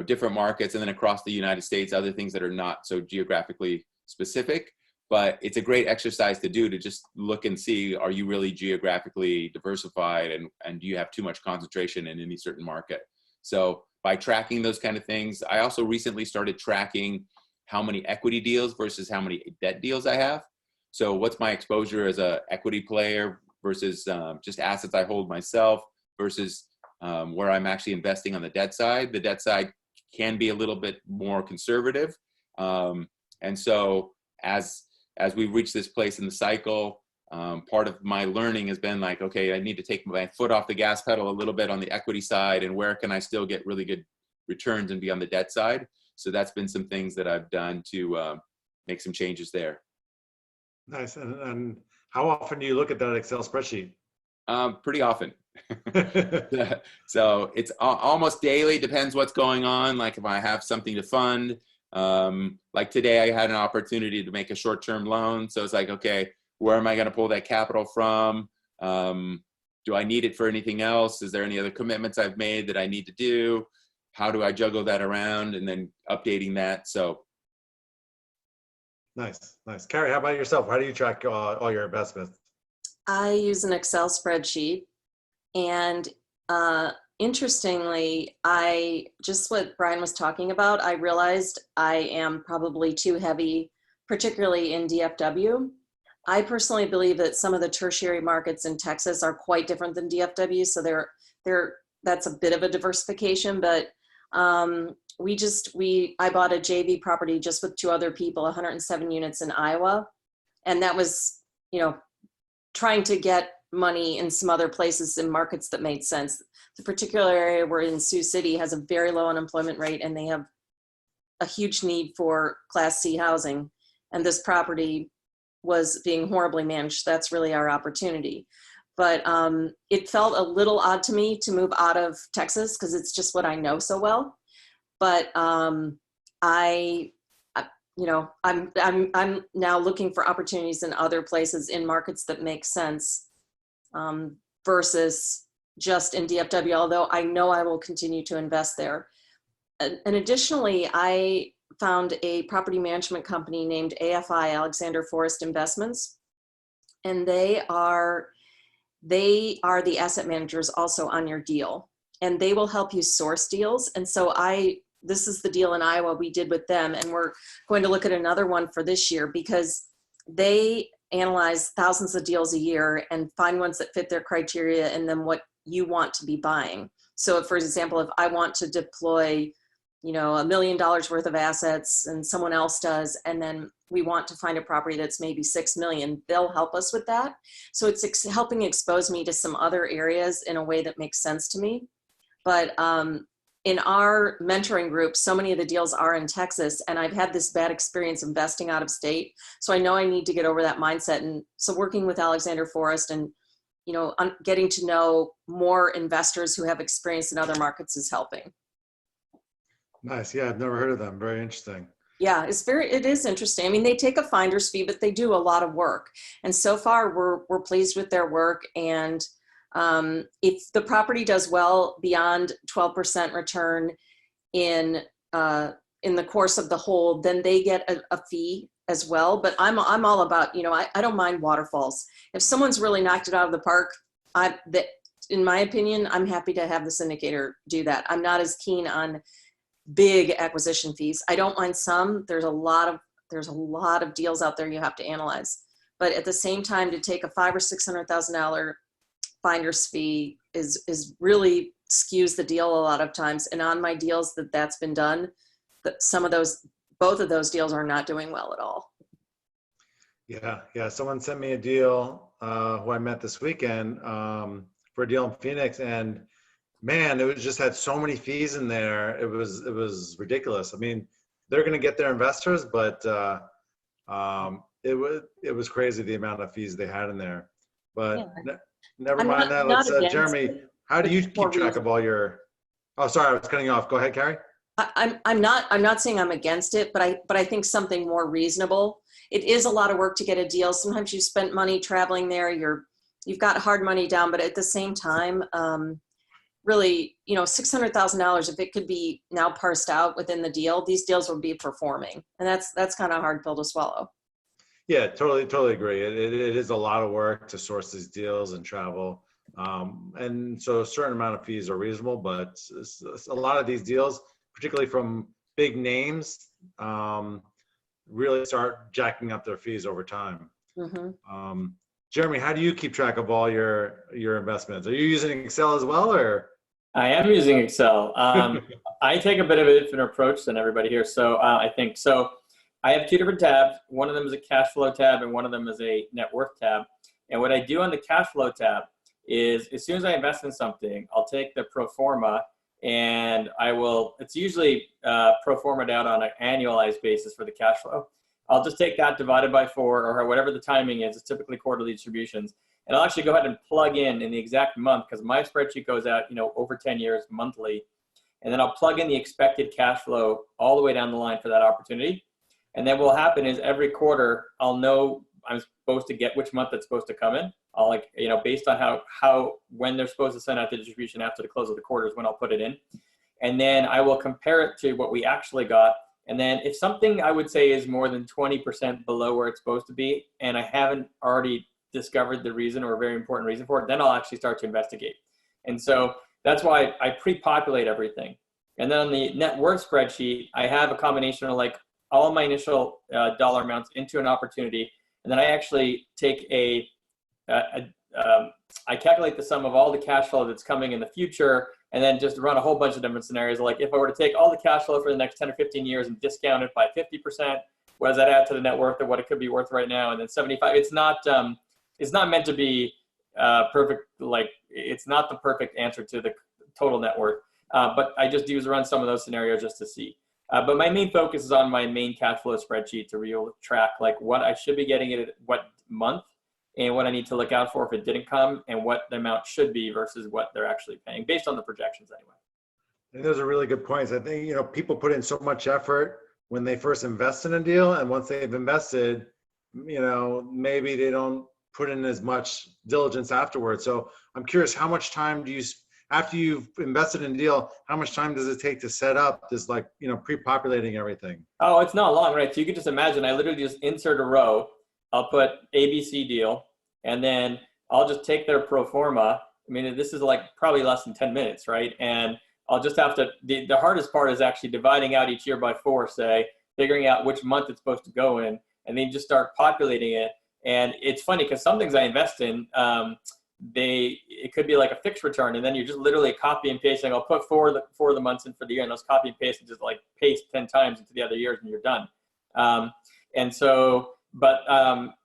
different markets, and then across the United States, other things that are not so geographically specific. But it's a great exercise to do, to just look and see, are you really geographically diversified, and do you have too much concentration in any certain market? So by tracking those kind of things, I also recently started tracking how many equity deals versus how many debt deals I have. So what's my exposure as a equity player versus just assets I hold myself versus where I'm actually investing on the debt side. The debt side can be a little bit more conservative. And so as we reach this place in the cycle, part of my learning has been like, okay, I need to take my foot off the gas pedal a little bit on the equity side, and where can I still get really good returns and be on the debt side? So that's been some things that I've done to make some changes there. Nice. And how often do you look at that Excel spreadsheet? Pretty often. So it's almost daily, depends what's going on. Like if I have something to fund, like today I had an opportunity to make a short-term loan. So it's like, okay, where am I going to pull that capital from? Do I need it for anything else? Is there any other commitments I've made that I need to do? How do I juggle that around, and then updating that? So. Nice. Carrie, how about yourself? How do you track all your investments? I use an Excel spreadsheet, and interestingly, just what Brian was talking about, I realized I am probably too heavy, particularly in DFW. I personally believe that some of the tertiary markets in Texas are quite different than DFW, so that's a bit of a diversification. But I bought a JV property just with 2 other people, 107 units in Iowa, and that was, trying to get money in some other places in markets that made sense. The particular area we're in, Sioux City, has a very low unemployment rate, and they have a huge need for Class C housing. And this property was being horribly managed. That's really our opportunity. But it felt a little odd to me to move out of Texas because it's just what I know so well. But I'm now looking for opportunities in other places in markets that make sense, versus just in DFW, although I know I will continue to invest there. And additionally, I found a property management company named AFI, Alexander Forrest Investments, and they are the asset managers also on your deal, and they will help you source deals. And so this is the deal in Iowa we did with them, and we're going to look at another one for this year because they analyze thousands of deals a year and find ones that fit their criteria and then what you want to be buying. So for example, if I want to deploy, $1 million worth of assets and someone else does, and then we want to find a property that's maybe 6 million, they'll help us with that. So it's helping expose me to some other areas in a way that makes sense to me. But in our mentoring group, so many of the deals are in Texas, and I've had this bad experience investing out of state. So I know I need to get over that mindset. And so working with Alexander Forrest and, getting to know more investors who have experience in other markets is helping. Nice. Yeah, I've never heard of them. Very interesting. Yeah, it is interesting. I mean, they take a finder's fee, but they do a lot of work. And so far we're pleased with their work. And if the property does well beyond 12% return in the course of the hold, then they get a fee as well. But I'm all about, I don't mind waterfalls. If someone's really knocked it out of the park, in my opinion, I'm happy to have the syndicator do that. I'm not as keen on big acquisition fees. I don't mind some. There's a lot of deals out there you have to analyze. But at the same time, to take a $500,000 or $600,000 finder's fee is really skews the deal a lot of times. And on my deals that's been done, both of those deals are not doing well at all. Yeah. Someone sent me a deal who I met this weekend for a deal in Phoenix, and man, it just had so many fees in there. It was ridiculous. I mean, they're going to get their investors, but it was crazy the amount of fees they had in there. But never mind that. Let's Jeremy, how do you keep track of all your? Oh, sorry, I was cutting you off. Go ahead, Carrie. I'm not saying I'm against it, but I think something more reasonable. It is a lot of work to get a deal. Sometimes you spent money traveling there. You're you've got hard money down, but at the same time, really, $600,000, if it could be now parsed out within the deal, these deals will be performing. And that's kind of a hard pill to swallow. Yeah, totally agree. It is a lot of work to source these deals and travel. And so a certain amount of fees are reasonable, but a lot of these deals, particularly from big names, really start jacking up their fees over time. Mm-hmm. Jeremy, how do you keep track of all your investments? Are you using Excel as well, or? I am using Excel. I take a bit of a different approach than everybody here. So I think so. I have two different tabs. One of them is a cash flow tab, and one of them is a net worth tab. And what I do on the cash flow tab is, as soon as I invest in something, I'll take the pro forma, and it's usually pro forma'd out on an annualized basis for the cash flow. I'll just take that divided by 4, or whatever the timing is. It's typically quarterly distributions. And I'll actually go ahead and plug in the exact month, because my spreadsheet goes out, over 10 years monthly. And then I'll plug in the expected cash flow all the way down the line for that opportunity. And then what will happen is every quarter, I'll know I'm supposed to get which month it's supposed to come in. I'll based on when they're supposed to send out the distribution after the close of the quarter is when I'll put it in. And then I will compare it to what we actually got. And then if something I would say is more than 20% below where it's supposed to be, and I haven't already discovered the reason or a very important reason for it, then I'll actually start to investigate. And so that's why I pre-populate everything. And then on the net worth spreadsheet, I have a combination of all my initial dollar amounts into an opportunity. And then I actually take I calculate the sum of all the cash flow that's coming in the future, and then just run a whole bunch of different scenarios. Like if I were to take all the cash flow for the next 10 or 15 years and discount it by 50%, what does that add to the net worth of what it could be worth right now? And then 75, it's not meant to be perfect. It's not the perfect answer to the total net worth. But I just run some of those scenarios just to see. But my main focus is on my main cash flow spreadsheet to really track what I should be getting at what month, and what I need to look out for if it didn't come, and what the amount should be versus what they're actually paying based on the projections anyway. And those are really good points. I think, people put in so much effort when they first invest in a deal, and once they've invested, maybe they don't put in as much diligence afterwards. So I'm curious, how much time do you, after you've invested in a deal, how much time does it take to set up this, pre-populating everything? Oh, it's not long, right? So you could just imagine, I literally just insert a row. I'll put ABC deal, and then I'll just take their pro forma. I mean, this is probably less than 10 minutes, right? And I'll just have to, the hardest part is actually dividing out each year by 4, figuring out which month it's supposed to go in, and then just start populating it. And it's funny because some things I invest in, it could be like a fixed return, and then you're just literally copy and pasting. I'll put four of the months in for the year, and those copy and paste and just paste 10 times into the other years, and you're done. But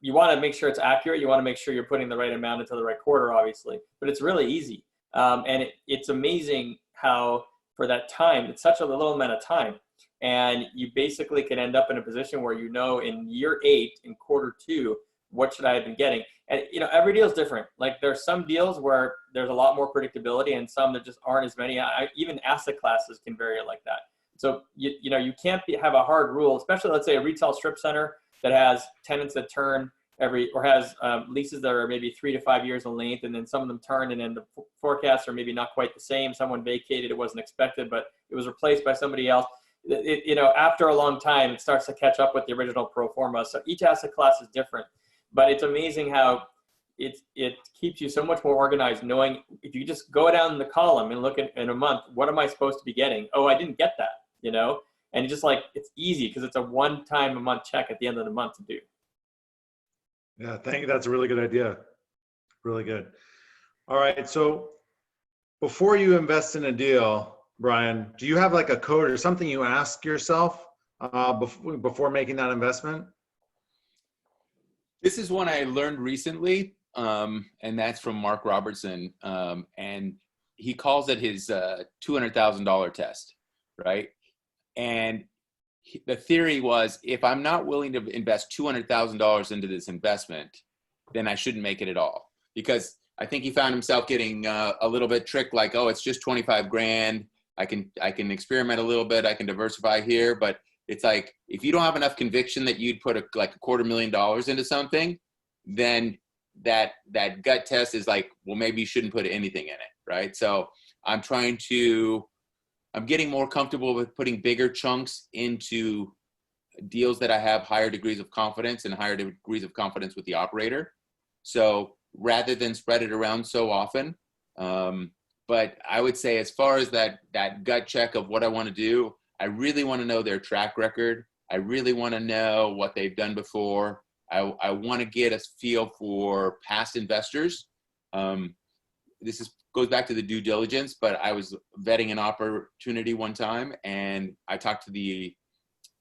you want to make sure it's accurate. You want to make sure you're putting the right amount into the right quarter, obviously. But it's really easy. And it's amazing how for that time, it's such a little amount of time. And you basically can end up in a position where in year 8, in quarter 2, what should I have been getting? And every deal is different. There's some deals where there's a lot more predictability, and some that just aren't as many. Even asset classes can vary like that. So you can't have a hard rule, especially let's say a retail strip center that has tenants that turn or has leases that are maybe 3 to 5 years in length, and then some of them turn, and then the forecasts are maybe not quite the same. Someone vacated, it wasn't expected, but it was replaced by somebody else. After a long time, it starts to catch up with the original pro forma. So each asset class is different, but it's amazing how it keeps you so much more organized, knowing if you just go down the column and look in a month, what am I supposed to be getting? Oh, I didn't get that, And it's easy because it's a one-time a month check at the end of the month to do. Yeah, thank you. That's a really good idea. Really good. All right. So before you invest in a deal, Brian, do you have a code or something you ask yourself before making that investment? This is one I learned recently, and that's from Mark Robertson. And he calls it his $200,000 test, right? And the theory was, if I'm not willing to invest $200,000 into this investment, then I shouldn't make it at all. Because I think he found himself getting a little bit tricked, oh, it's just 25 grand. I can experiment a little bit. I can diversify here. But it's if you don't have enough conviction that you'd put $250,000 into something, then that gut test is like, well, maybe you shouldn't put anything in it, right? So I'm getting more comfortable with putting bigger chunks into deals that I have higher degrees of confidence and higher degrees of confidence with the operator. So rather than spread it around so often, but I would say as far as that gut check of what I want to do, I really want to know their track record. I really want to know what they've done before. I want to get a feel for past investors. Goes back to the due diligence, but I was vetting an opportunity one time and I talked to the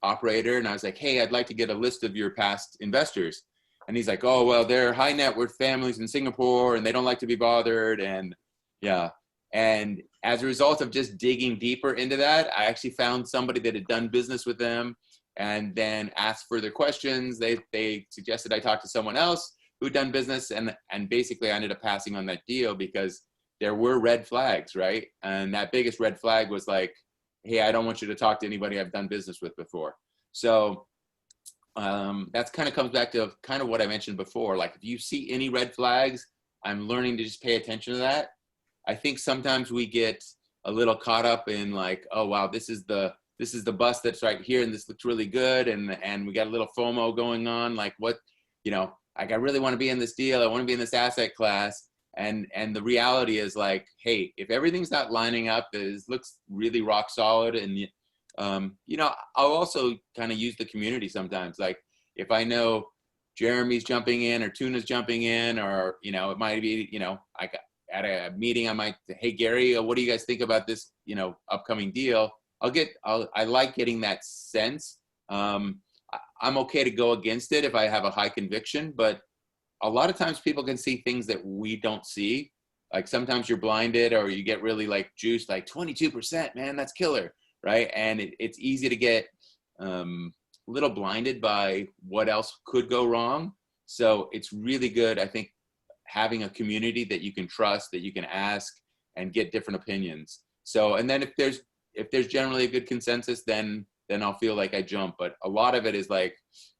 operator and I was like, hey, I'd like to get a list of your past investors. And he's like, oh, well, they're high net worth families in Singapore and they don't like to be bothered. And yeah. And as a result of just digging deeper into that, I actually found somebody that had done business with them and then asked further questions. They suggested I talk to someone else who'd done business and basically I ended up passing on that deal because there were red flags, right? And that biggest red flag was like, hey, I don't want you to talk to anybody I've done business with before. So that's kind of comes back to kind of what I mentioned before. Like if you see any red flags, I'm learning to just pay attention to that. I think sometimes we get a little caught up in like, oh, wow, this is the bus that's right here and this looks really good. And we got a little FOMO going on. Like what, like I really want to be in this deal. I want to be in this asset class. And the reality is like, hey, if everything's not lining up, it looks really rock solid. And, I'll also kind of use the community sometimes. Like if I know Jeremy's jumping in or Tuna's jumping in, or, it might be, at a meeting, I might say, hey, Gary, what do you guys think about this, upcoming deal? I like getting that sense. I'm okay to go against it if I have a high conviction, but a lot of times people can see things that we don't see. Like sometimes you're blinded or you get really like juiced, like 22%, man, that's killer, right? And it's easy to get a little blinded by what else could go wrong. So it's really good, I think, having a community that you can trust, that you can ask and get different opinions. So, and then if there's generally a good consensus, then I'll feel like I jump. But a lot of it is like,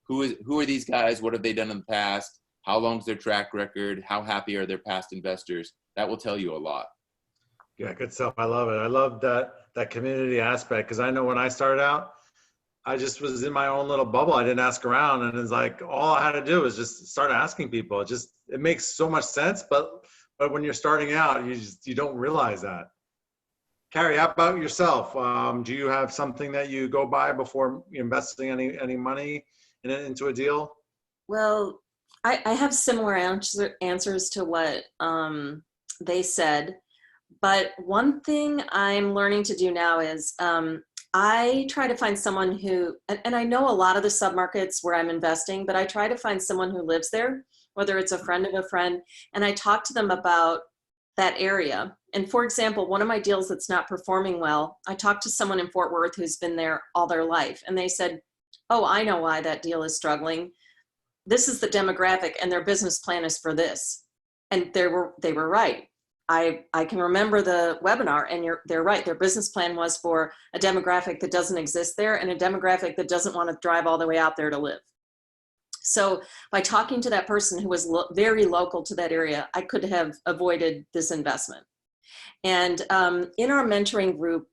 who are these guys? What have they done in the past? How long's their track record? How happy are their past investors? That will tell you a lot. Yeah, good stuff. I love it. I love that community aspect, because I know when I started out, I just was in my own little bubble. I didn't ask around, and it's like all I had to do was just start asking people. It makes so much sense, but when you're starting out, you don't realize that. Carrie, how about yourself? Do you have something that you go by before investing any money into a deal? Well, I have similar answers to what they said, but one thing I'm learning to do now is I try to find someone who, and I know a lot of the submarkets where I'm investing, but I try to find someone who lives there, whether it's a friend of a friend, and I talk to them about that area. And for example, one of my deals that's not performing well, I talked to someone in Fort Worth who's been there all their life, and they said, oh, I know why that deal is struggling. This is the demographic and their business plan is for this. And they were right. I can remember the webinar, and they're right. Their business plan was for a demographic that doesn't exist there and a demographic that doesn't want to drive all the way out there to live. So by talking to that person who was very local to that area, I could have avoided this investment. And in our mentoring group,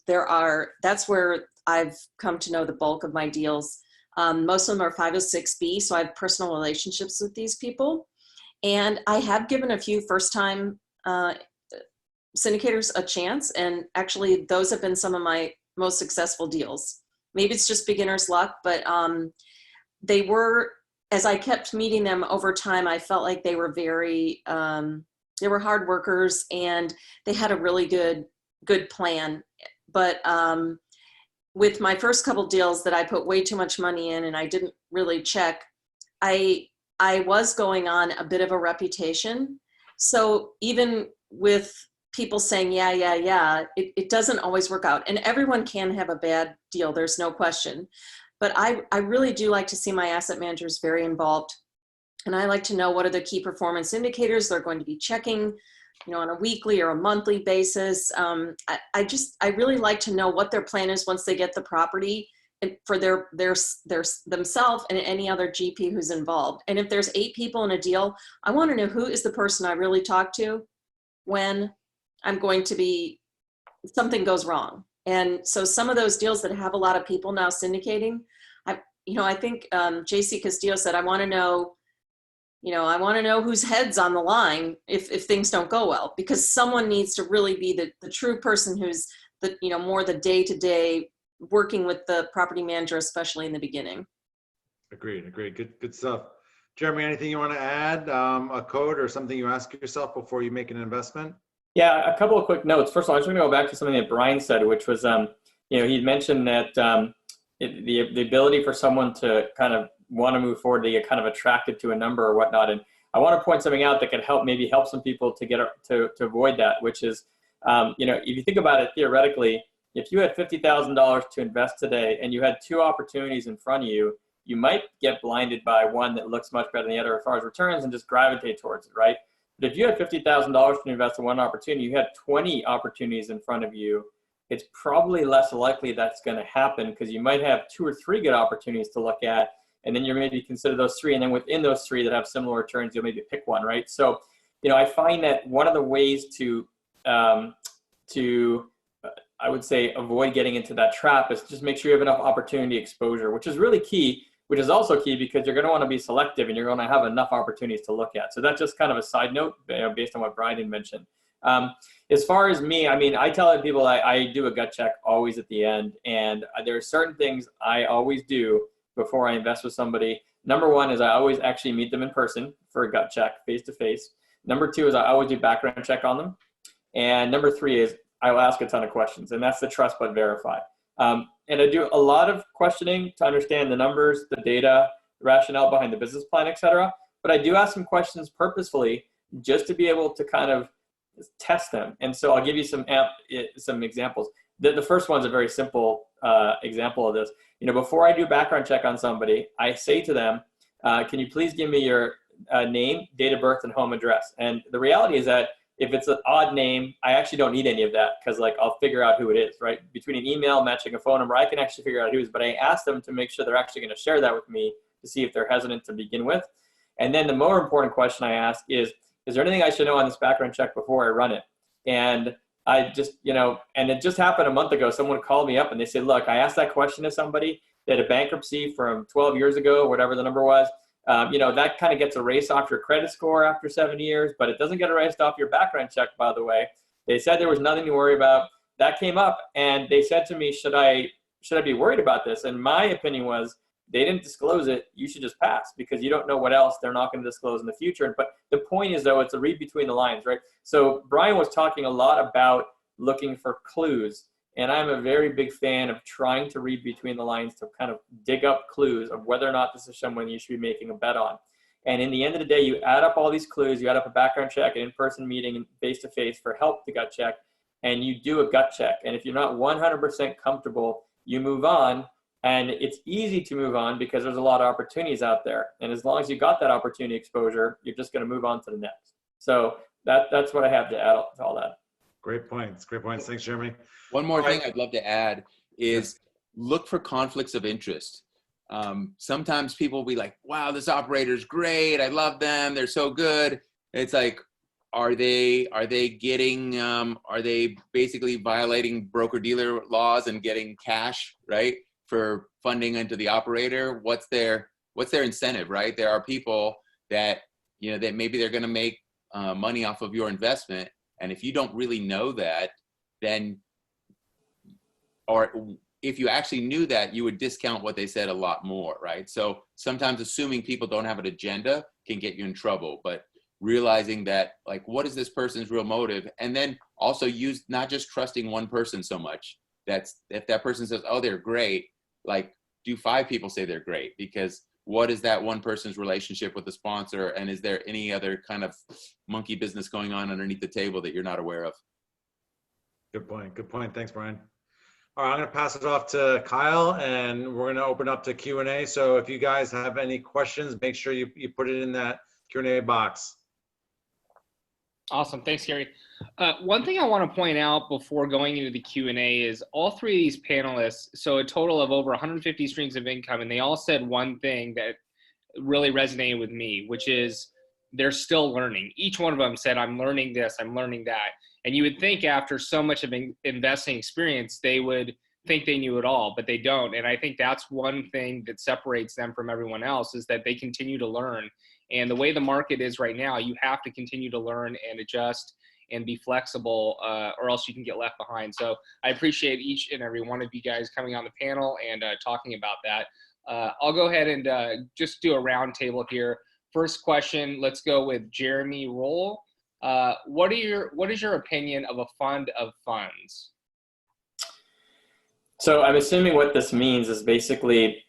that's where I've come to know the bulk of my deals. Most of them are 506B, so I have personal relationships with these people. And I have given a few first-time syndicators a chance, and actually those have been some of my most successful deals. Maybe it's just beginner's luck, but they were, as I kept meeting them over time, I felt like they were they were hard workers and they had a really good plan. But with my first couple deals that I put way too much money in and I didn't really check, I was going on a bit of a reputation. So even with people saying, yeah, it doesn't always work out. And everyone can have a bad deal, there's no question. But I really do like to see my asset managers very involved. And I like to know what are the key performance indicators they're going to be checking, on a weekly or a monthly basis. I really like to know what their plan is once they get the property for themselves and any other GP who's involved. And if there's 8 people in a deal, I want to know who is the person I really talk to when I'm going to be, something goes wrong. And so some of those deals that have a lot of people now syndicating, I think JC Castillo said, I want to know whose head's on the line if things don't go well, because someone needs to really be the true person who's more the day-to-day working with the property manager, especially in the beginning. Agreed. Good stuff. Jeremy, anything you want to add? A code or something you ask yourself before you make an investment? Yeah, a couple of quick notes. First of all, I just want to go back to something that Brian said, which was, he mentioned that the ability for someone to kind of want to move forward, they get kind of attracted to a number or whatnot. And I want to point something out that could maybe help some people to get to avoid that, which is, if you think about it theoretically, if you had $50,000 to invest today and you had 2 opportunities in front of you, you might get blinded by one that looks much better than the other as far as returns and just gravitate towards it, right? But if you had $50,000 to invest in one opportunity, you had 20 opportunities in front of you, it's probably less likely that's going to happen, because you might have 2 or 3 good opportunities to look at, and then you're maybe consider those 3, and then within those 3 that have similar returns, you'll maybe pick one, right? So, I find that one of the ways to I would say avoid getting into that trap is just make sure you have enough opportunity exposure, which is really key, which is also key because you're going to want to be selective and you're going to have enough opportunities to look at. So that's just kind of a side note based on what Brian mentioned. As far as me, I tell people I do a gut check always at the end, and there are certain things I always do before I invest with somebody. Number 1 is I always actually meet them in person for a gut check, face to face. Number 2 is I always do background check on them. And number 3 is I will ask a ton of questions, and that's the trust but verify. And I do a lot of questioning to understand the numbers, the data, the rationale behind the business plan, et cetera. But I do ask some questions purposefully just to be able to kind of test them. And so I'll give you some examples. The first one's a very simple example of this. Before I do a background check on somebody, I say to them, can you please give me your name, date of birth, and home address? And the reality is that if it's an odd name, I actually don't need any of that, because I'll figure out who it is, right? Between an email, matching a phone number, I can actually figure out who it is, but I ask them to make sure they're actually going to share that with me to see if they're hesitant to begin with. And then the more important question I ask is there anything I should know on this background check before I run it? And I just, and it just happened a month ago. Someone called me up and they said, look, I asked that question to somebody. They had a bankruptcy from 12 years ago, whatever the number was. That kind of gets erased off your credit score after 7 years, but it doesn't get erased off your background check, by the way. They said there was nothing to worry about. That came up, and they said to me, should I be worried about this? And my opinion was, they didn't disclose it. You should just pass, because you don't know what else they're not going to disclose in the future. But the point is, though, it's a read between the lines, right? So Brian was talking a lot about looking for clues. And I'm a very big fan of trying to read between the lines to kind of dig up clues of whether or not this is someone you should be making a bet on. And in the end of the day, you add up all these clues, you add up a background check, an in-person meeting, and face-to-face for help to gut check, and you do a gut check. And if you're not 100% comfortable, you move on. And it's easy to move on because there's a lot of opportunities out there. And as long as you got that opportunity exposure, you're just going to move on to the next. So that's what I have to add to all that. Great points. Thanks, Jeremy. One more thing I'd love to add is look for conflicts of interest. Sometimes people will be like, wow, this operator's great. I love them. They're so good. It's like, are they basically violating broker-dealer laws and getting cash, right, for funding into the operator? What's their incentive, right? There are people that, that maybe they're going to make money off of your investment. And if you don't really know that, then, or if you actually knew that, you would discount what they said a lot more, right? So sometimes assuming people don't have an agenda can get you in trouble, but realizing that, like, what is this person's real motive? And then also use not just trusting one person so much. That's, if that person says, oh, they're great, like, do 5 people say they're great? Because what is that one person's relationship with the sponsor? And is there any other kind of monkey business going on underneath the table that you're not aware of? Good point. Thanks, Brian. All right, I'm going to pass it off to Kyle, and we're going to open up to Q&A. So if you guys have any questions, make sure you put it in that Q&A box. Awesome. Thanks, Gary. One thing I want to point out before going into the Q&A is all three of these panelists, so a total of over 150 streams of income, and they all said one thing that really resonated with me, which is they're still learning. Each one of them said, I'm learning this, I'm learning that. And you would think after so much of investing experience, they would think they knew it all, but they don't. And I think that's one thing that separates them from everyone else, is that they continue to learn. And the way the market is right now, you have to continue to learn and adjust and be flexible, or else you can get left behind. So I appreciate each and every one of you guys coming on the panel and talking about that. I'll go ahead and just do a round table here. First question, let's go with Jeremy Roll. What is your opinion of a fund of funds? So I'm assuming what this means is basically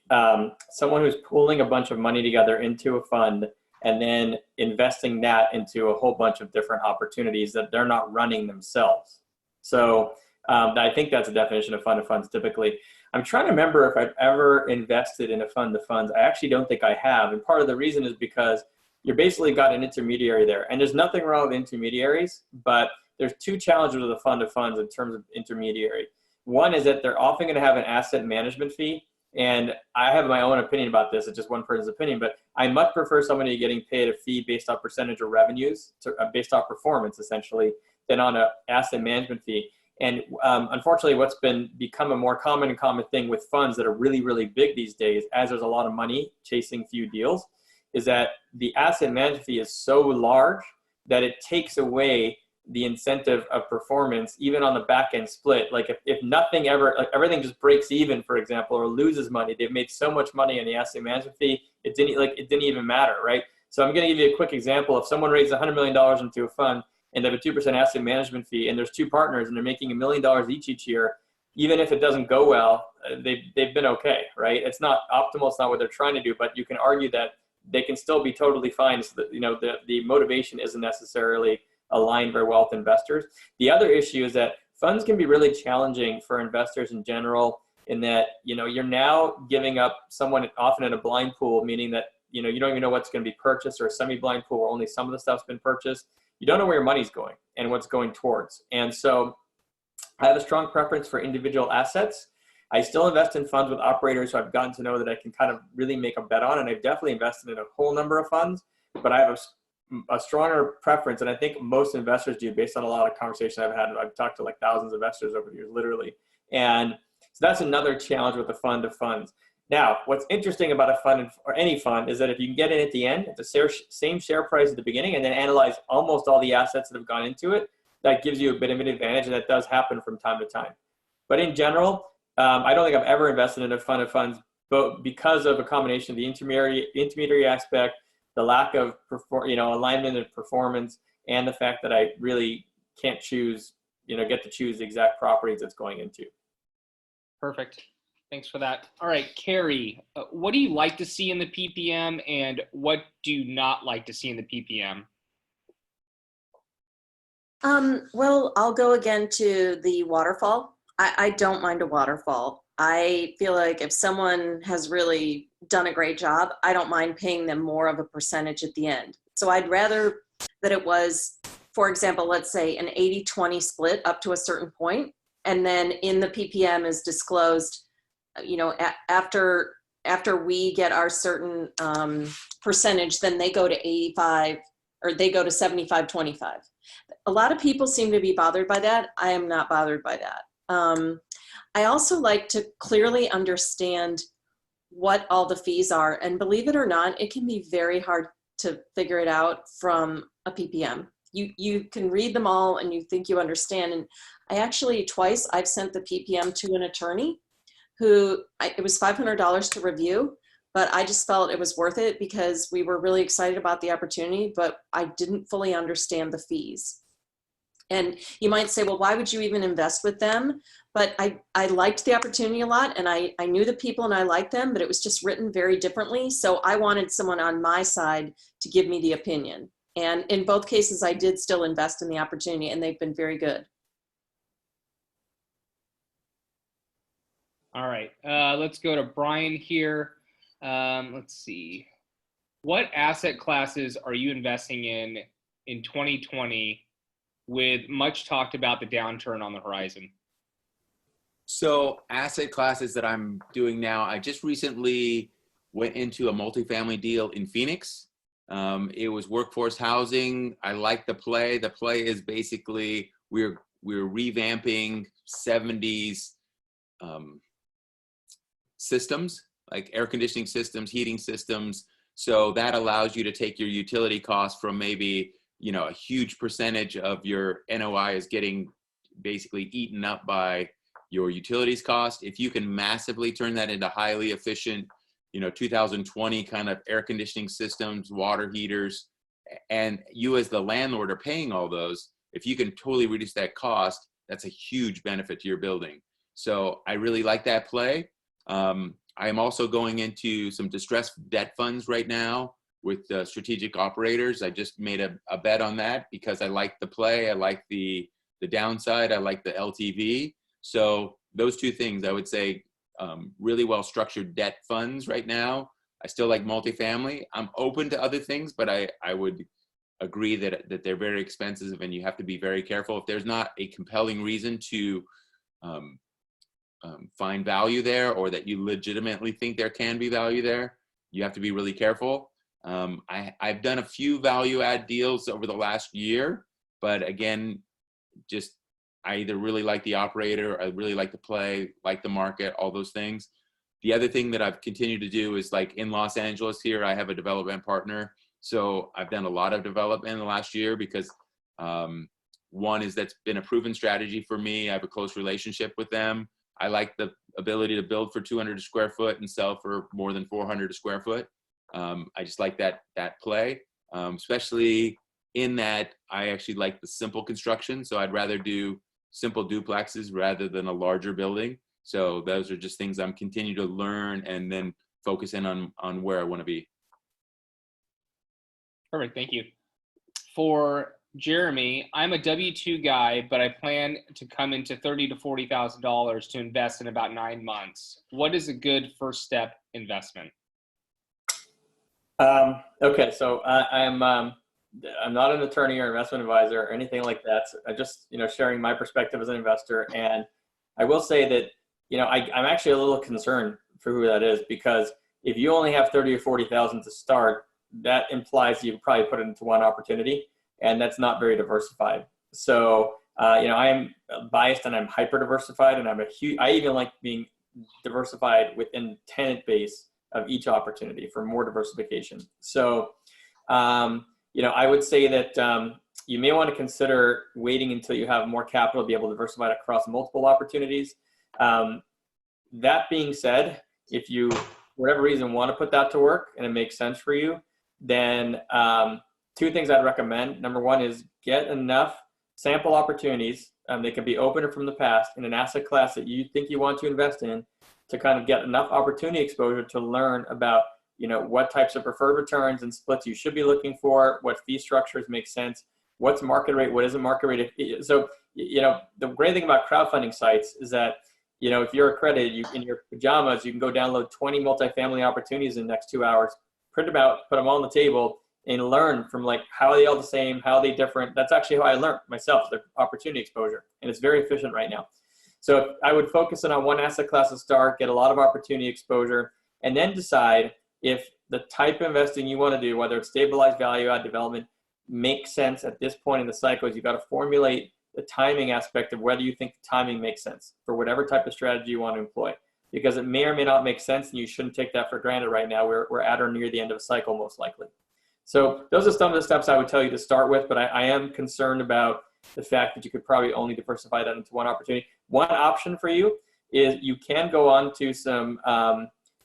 someone who's pooling a bunch of money together into a fund and then investing that into a whole bunch of different opportunities that they're not running themselves. So I think that's a definition of fund of funds typically. I'm trying to remember if I've ever invested in a fund of funds. I actually don't think I have. And part of the reason is because you basically got an intermediary there. And there's nothing wrong with intermediaries, but there's two challenges with a fund of funds in terms of intermediary. One is that they're often going to have an asset management fee. And I have my own opinion about this. It's just one person's opinion, but I much prefer somebody getting paid a fee based on percentage of revenues, based on performance essentially, than on an asset management fee. And unfortunately, what's become a more common thing with funds that are really, really big these days, as there's a lot of money chasing few deals, is that the asset management fee is so large that it takes away the incentive of performance, even on the back end split. Like if nothing ever, like everything just breaks even, for example, or loses money, they've made so much money on the asset management fee, it didn't even matter, right? So I'm going to give you a quick example. If someone raises $100 million into a fund and they have a 2% asset management fee, and there's two partners and they're making $1 million each year, even if it doesn't go well, they've been okay, right? It's not optimal, it's not what they're trying to do, but you can argue that they can still be totally fine. So that, the motivation isn't necessarily aligned very well with investors. The other issue is that funds can be really challenging for investors in general, in that you're now giving up someone often in a blind pool, meaning that you don't even know what's going to be purchased, or a semi-blind pool where only some of the stuff's been purchased. You don't know where your money's going and what's going towards. And so I have a strong preference for individual assets. I still invest in funds with operators who I've gotten to know that I can kind of really make a bet on, and I've definitely invested in a whole number of funds, but I have a stronger preference, and I think most investors do, based on a lot of conversations I've had. I've talked to like thousands of investors over the years, literally. And so that's another challenge with the fund of funds. Now, what's interesting about a fund, or any fund, is that if you can get in at the end, at the same share price at the beginning, and then analyze almost all the assets that have gone into it, that gives you a bit of an advantage, and that does happen from time to time. But in general, I don't think I've ever invested in a fund of funds, but because of a combination of the intermediary aspect, the lack of alignment of performance, and the fact that I really can't choose, get to choose the exact properties it's going into. Perfect. Thanks for that. All right, Carrie, what do you like to see in the PPM, and what do you not like to see in the PPM? Well, I'll go again to the waterfall. I don't mind a waterfall. I feel like if someone has really done a great job, I don't mind paying them more of a percentage at the end. So I'd rather that it was, for example, let's say an 80-20 split up to a certain point, and then in the PPM is disclosed, after we get our certain percentage, then they go to 85, or they go to 75-25. A lot of people seem to be bothered by that. I am not bothered by that. I also like to clearly understand what all the fees are. And believe it or not, it can be very hard to figure it out from a PPM. You can read them all and you think you understand. And I actually, twice, I've sent the PPM to an attorney it was $500 to review, but I just felt it was worth it because we were really excited about the opportunity, but I didn't fully understand the fees. And you might say, well, why would you even invest with them? But I liked the opportunity a lot, and I knew the people and I liked them, but it was just written very differently. So I wanted someone on my side to give me the opinion. And in both cases, I did still invest in the opportunity, and they've been very good. All right, let's go to Brian here. Let's see. What asset classes are you investing in 2020 with much talked about the downturn on the horizon? So asset classes that I'm doing now, I just recently went into a multifamily deal in Phoenix. It was workforce housing. I like the play. The play is basically we're revamping 70s systems, like air conditioning systems, heating systems. So that allows you to take your utility costs from maybe, you know, a huge percentage of your NOI is getting basically eaten up by your utilities cost. If you can massively turn that into highly efficient, you know, 2020 kind of air conditioning systems, water heaters, and you as the landlord are paying all those, if you can totally reduce that cost, that's a huge benefit to your building. So I really like that play. I am also going into some distressed debt funds right now with strategic operators. I just made a bet on that because I like the play. I like the downside. I like the LTV. So those two things, I would say, really well structured debt funds right now. I still like multifamily. I'm open to other things, but I would agree that they're very expensive and you have to be very careful. If there's not a compelling reason to find value there, or that you legitimately think there can be value there, you have to be really careful. I've done a few value add deals over the last year, but again, just I either really like the operator, I really like the play, like the market, all those things. The other thing that I've continued to do is, like in Los Angeles here, I have a development partner. So I've done a lot of development in the last year because one is that's been a proven strategy for me. I have a close relationship with them. I like the ability to build for 200 a square foot and sell for more than 400 a square foot. I just like that play, especially in that I actually like the simple construction. So I'd rather do simple duplexes rather than a larger building. So those are just things I'm continuing to learn and then focus in on where I want to be. Perfect, thank you. For Jeremy, I'm a W-2 guy, but I plan to come into $30,000 to $40,000 to invest in about 9 months. What is a good first step investment? Okay, so I'm not an attorney or investment advisor or anything like that. So I'm just, sharing my perspective as an investor. And I will say that, I'm actually a little concerned for who that is, because if you only have 30 or 40,000 to start, that implies you probably put it into one opportunity, and that's not very diversified. So, I'm biased and I'm hyper diversified, and I even like being diversified within tenant base of each opportunity for more diversification. So, I would say that you may want to consider waiting until you have more capital to be able to diversify across multiple opportunities. That being said, if you, for whatever reason, want to put that to work and it makes sense for you, then two things I'd recommend. Number one is get enough sample opportunities. They can be open from the past in an asset class that you think you want to invest in, to kind of get enough opportunity exposure to learn about, what types of preferred returns and splits you should be looking for, what fee structures make sense, what's market rate, what isn't market rate. So, the great thing about crowdfunding sites is that, if you're accredited, in your pajamas, you can go download 20 multifamily opportunities in the next 2 hours, print them out, put them all on the table, and learn from, like, how are they all the same, how are they different. That's actually how I learned myself, the opportunity exposure, and it's very efficient right now. So I would focus in on one asset class to start, get a lot of opportunity exposure, and then decide if the type of investing you want to do, whether it's stabilized value add development, makes sense at this point in the cycle. You've got to formulate the timing aspect of whether you think the timing makes sense for whatever type of strategy you want to employ, because it may or may not make sense, and you shouldn't take that for granted right now. We're at or near the end of a cycle, most likely. So those are some of the steps I would tell you to start with, but I am concerned about the fact that you could probably only diversify that into one opportunity. One option for you is you can go on to some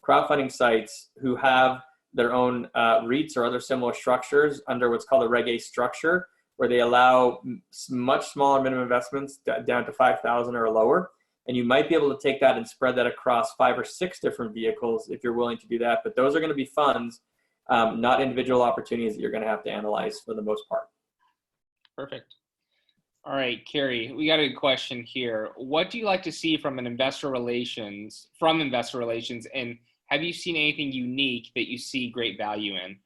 crowdfunding sites who have their own REITs or other similar structures under what's called a Reg A structure, where they allow much smaller minimum investments down to 5,000 or lower. And you might be able to take that and spread that across 5 or 6 different vehicles if you're willing to do that. But those are going to be funds, not individual opportunities that you're going to have to analyze for the most part. Perfect. All right, Carrie, we got a question here. What do you like to see from investor relations, and have you seen anything unique that you see great value in?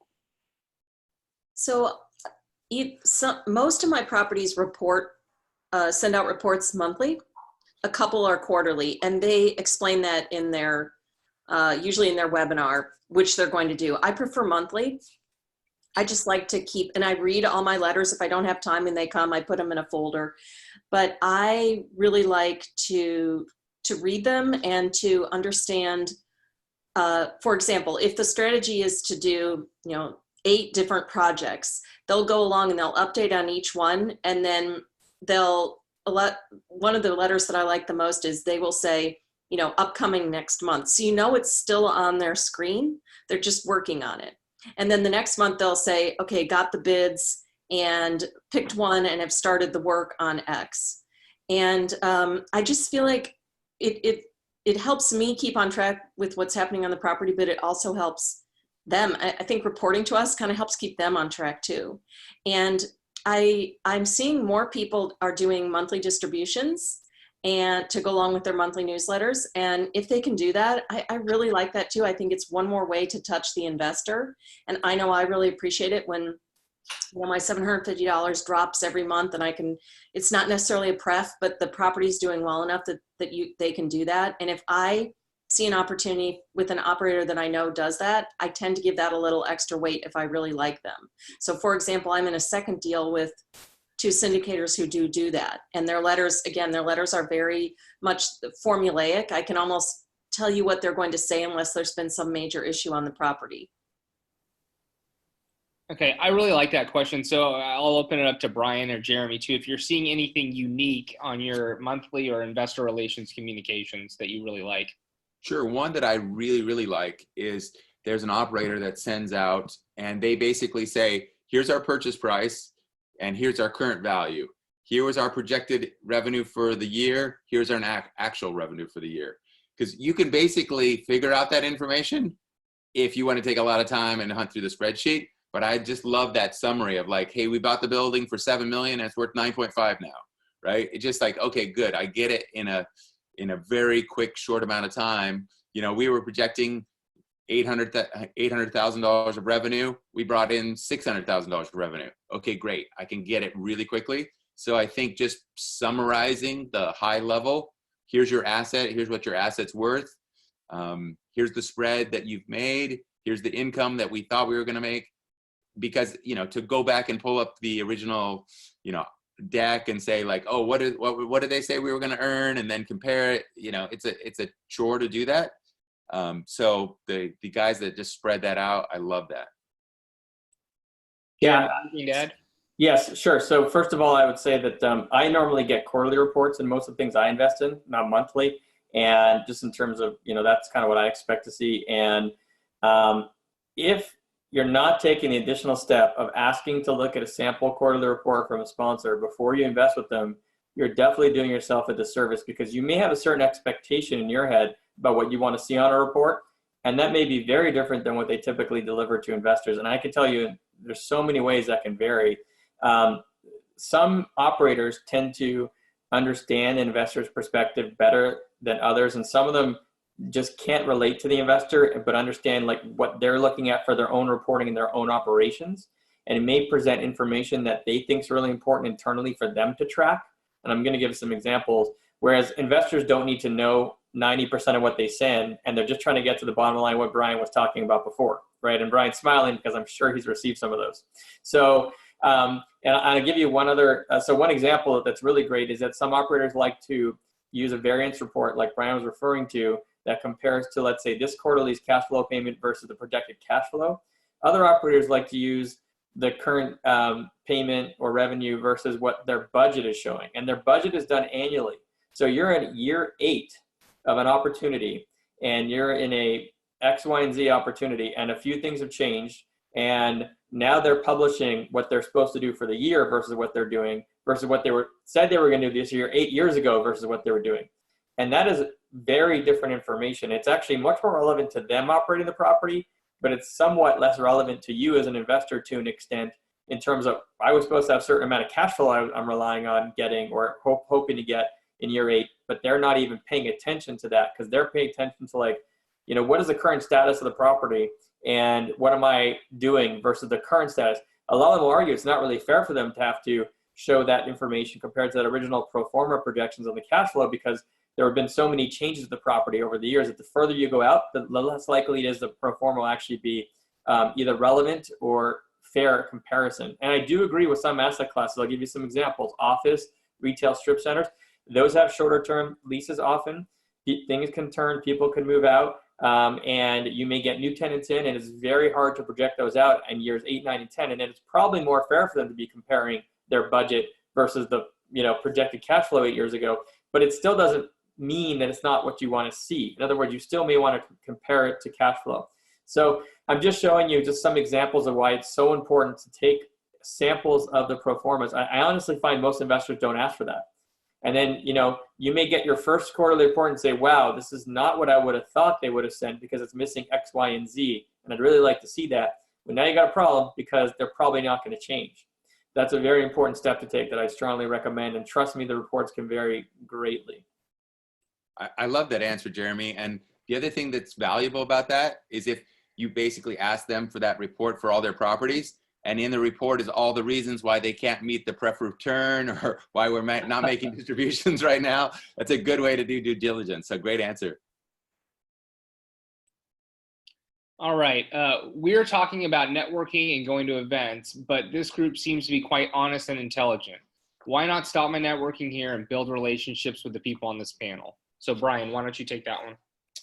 So most of my properties send out reports monthly. A couple are quarterly, and they explain that in their, usually in their webinar, which they're going to do. I prefer monthly. I just like to keep, and I read all my letters. If I don't have time and they come, I put them in a folder. But I really like to read them and to understand, for example, if the strategy is to do, 8 different projects, they'll go along and they'll update on each one. And then one of the letters that I like the most is they will say, upcoming next month. So it's still on their screen. They're just working on it. And then the next month they'll say, okay, got the bids and picked one and have started the work on X. And I just feel like it helps me keep on track with what's happening on the property, but it also helps them. I think reporting to us kind of helps keep them on track too. And I'm seeing more people are doing monthly distributions and to go along with their monthly newsletters. And if they can do that, I really like that too. I think it's one more way to touch the investor. And I know I really appreciate it when my $750 drops every month and it's not necessarily a pref, but the property's doing well enough that they can do that. And if I see an opportunity with an operator that I know does that, I tend to give that a little extra weight if I really like them. So for example, I'm in a second deal with 2 syndicators who do that. And their letters are very much formulaic. I can almost tell you what they're going to say unless there's been some major issue on the property. Okay, I really like that question. So I'll open it up to Brian or Jeremy too. If you're seeing anything unique on your monthly or investor relations communications that you really like. Sure. One that I really, really like is there's an operator that sends out and they basically say, here's our purchase price and here's our current value. Here was our projected revenue for the year. Here's our actual revenue for the year. Because you can basically figure out that information if you want to take a lot of time and hunt through the spreadsheet. But I just love that summary of like, hey, we bought the building for $7 million and it's worth 9.5 now, right? It's just like, okay, good. I get it in a very quick, short amount of time. We were projecting $800,000 of revenue. We brought in $600,000 of revenue. Okay, great. I can get it really quickly. So I think just summarizing the high level, here's your asset. Here's what your asset's worth. Here's the spread that you've made. Here's the income that we thought we were going to make. Because, to go back and pull up the original, deck and say like, oh, what did they say we were going to earn, and then compare it, it's a chore to do that. So the guys that just spread that out, I love that. Yeah. Dad? Yes, sure. So first of all, I would say that I normally get quarterly reports in most of the things I invest in, not monthly. And just in terms of, that's kind of what I expect to see. And if you're not taking the additional step of asking to look at a sample quarterly report from a sponsor before you invest with them, you're definitely doing yourself a disservice, because you may have a certain expectation in your head about what you want to see on a report, and that may be very different than what they typically deliver to investors. And I can tell you there's so many ways that can vary. Some operators tend to understand the investor's perspective better than others, and some of them just can't relate to the investor, but understand like what they're looking at for their own reporting and their own operations. And it may present information that they think is really important internally for them to track. And I'm going to give some examples. Whereas investors don't need to know 90% of what they send, and they're just trying to get to the bottom line, what Brian was talking about before, right? And Brian's smiling because I'm sure he's received some of those. So, and I'll give you one other, one example that's really great is that some operators like to use a variance report like Brian was referring to, that compares to, let's say, this quarterly's cash flow payment versus the projected cash flow. Other operators like to use the current payment or revenue versus what their budget is showing. And their budget is done annually. So you're in year 8 of an opportunity, and you're in a X, Y, and Z opportunity, and a few things have changed. And now they're publishing what they're supposed to do for the year versus what they're doing, versus what they said they were going to do this year 8 years ago versus what they were doing. And that is very different information. It's actually much more relevant to them operating the property, but it's somewhat less relevant to you as an investor to an extent, in terms of, I was supposed to have a certain amount of cash flow I'm relying on getting or hoping to get in year 8, but they're not even paying attention to that, because they're paying attention to like, what is the current status of the property and what am I doing versus the current status. a lot of them will argue it's not really fair for them to have to show that information compared to that original pro forma projections on the cash flow, because there have been so many changes to the property over the years that the further you go out, the less likely it is the pro forma will actually be either relevant or fair comparison. And I do agree with some asset classes. I'll give you some examples. Office, retail strip centers, those have shorter term leases often. Things can turn, people can move out, and you may get new tenants in, and it's very hard to project those out in years 8, 9, and 10. And then it's probably more fair for them to be comparing their budget versus the projected cash flow 8 years ago. But it still doesn't mean that it's not what you want to see. In other words, you still may want to compare it to cash flow. So I'm just showing you just some examples of why it's so important to take samples of the pro formas. I honestly find most investors don't ask for that. And then, you may get your first quarterly report and say, wow, this is not what I would have thought they would have sent because it's missing X, Y, and Z. And I'd really like to see that. But now you got a problem because they're probably not going to change. That's a very important step to take that I strongly recommend. And trust me, the reports can vary greatly. I love that answer, Jeremy. And the other thing that's valuable about that is if you basically ask them for that report for all their properties, and in the report is all the reasons why they can't meet the preferred return or why we're not making distributions right now. That's a good way to do due diligence. So great answer. All right. We're talking about networking and going to events, but this group seems to be quite honest and intelligent. Why not stop my networking here and build relationships with the people on this panel? So Brian, why don't you take that one?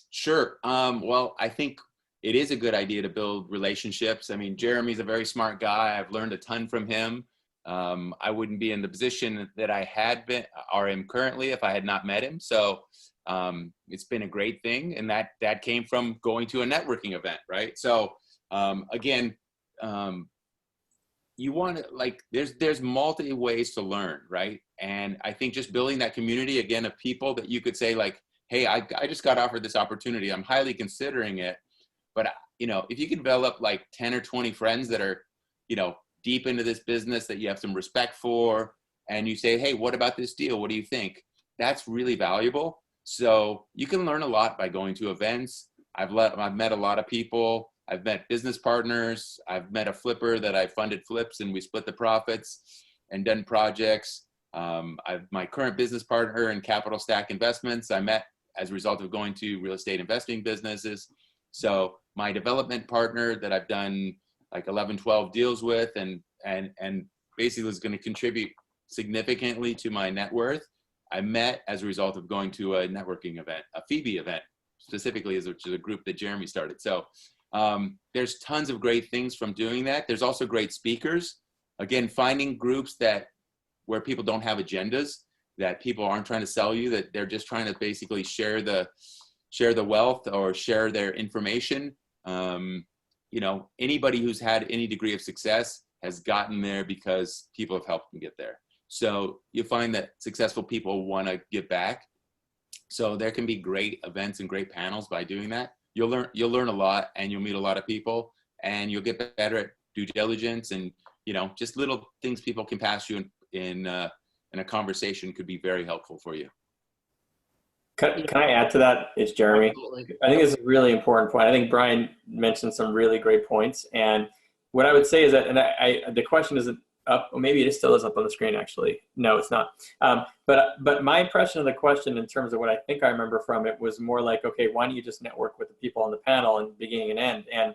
Sure. Well, I think it is a good idea to build relationships. I mean, Jeremy's a very smart guy. I've learned a ton from him. I wouldn't be in the position that I had been or am currently if I had not met him. So it's been a great thing. And that came from going to a networking event, right? So again, you want to there's multi ways to learn, right? And I think just building that community again of people that you could say like, hey, I just got offered this opportunity. I'm highly considering it. But, if you can develop like 10 or 20 friends that are, deep into this business that you have some respect for, and you say, hey, what about this deal? What do you think? That's really valuable. So you can learn a lot by going to events. I've met a lot of people. I've met business partners. I've met a flipper that I funded flips and we split the profits and done projects. My current business partner in Capital Stack Investments, I met as a result of going to real estate investing businesses. So my development partner that I've done like 11, 12 deals with and basically is going to contribute significantly to my net worth, I met as a result of going to a networking event, a Phoebe event, specifically, which is a group that Jeremy started. So there's tons of great things from doing that. There's also great speakers. Again, finding groups where people don't have agendas, that people aren't trying to sell you, that they're just trying to basically share the wealth or share their information. Anybody who's had any degree of success has gotten there because people have helped them get there. So you find that successful people want to give back. So there can be great events and great panels by doing that. You'll learn a lot and you'll meet a lot of people and you'll get better at due diligence and, just little things people can pass you in a conversation could be very helpful for you. Can I add to that? It's Jeremy. Absolutely. I think it's a really important point. I think Brian mentioned some really great points. And what I would say is that, and the question isn't up, or maybe it still is up on the screen actually. No, it's not. But my impression of the question in terms of what I think I remember from it was more like, okay, why don't you just network with the people on the panel in beginning and end? And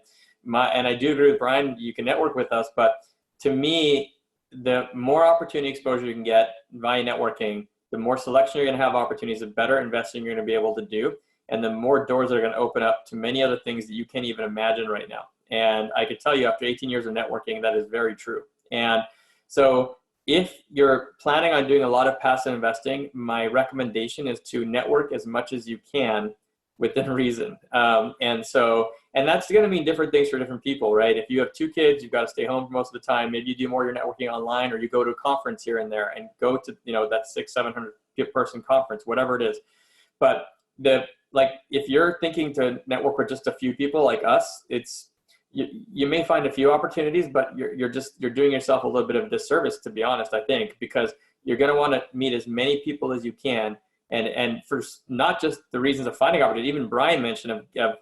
I do agree with Brian, you can network with us, but to me, the more opportunity exposure you can get via networking, the more selection you're going to have opportunities, the better investing you're going to be able to do. And the more doors that are going to open up to many other things that you can't even imagine right now. And I could tell you after 18 years of networking, that is very true. And so if you're planning on doing a lot of passive investing, my recommendation is to network as much as you can within reason. And that's going to mean different things for different people, right? If you have 2 kids, you've got to stay home for most of the time. Maybe you do more of your networking online, or you go to a conference here and there and go to, that 600-700 person conference, whatever it is. But if you're thinking to network with just a few people like us, you may find a few opportunities, but you're doing yourself a little bit of a disservice, to be honest, I think, because you're going to want to meet as many people as you can. And for not just the reasons of finding opportunity, even Brian mentioned of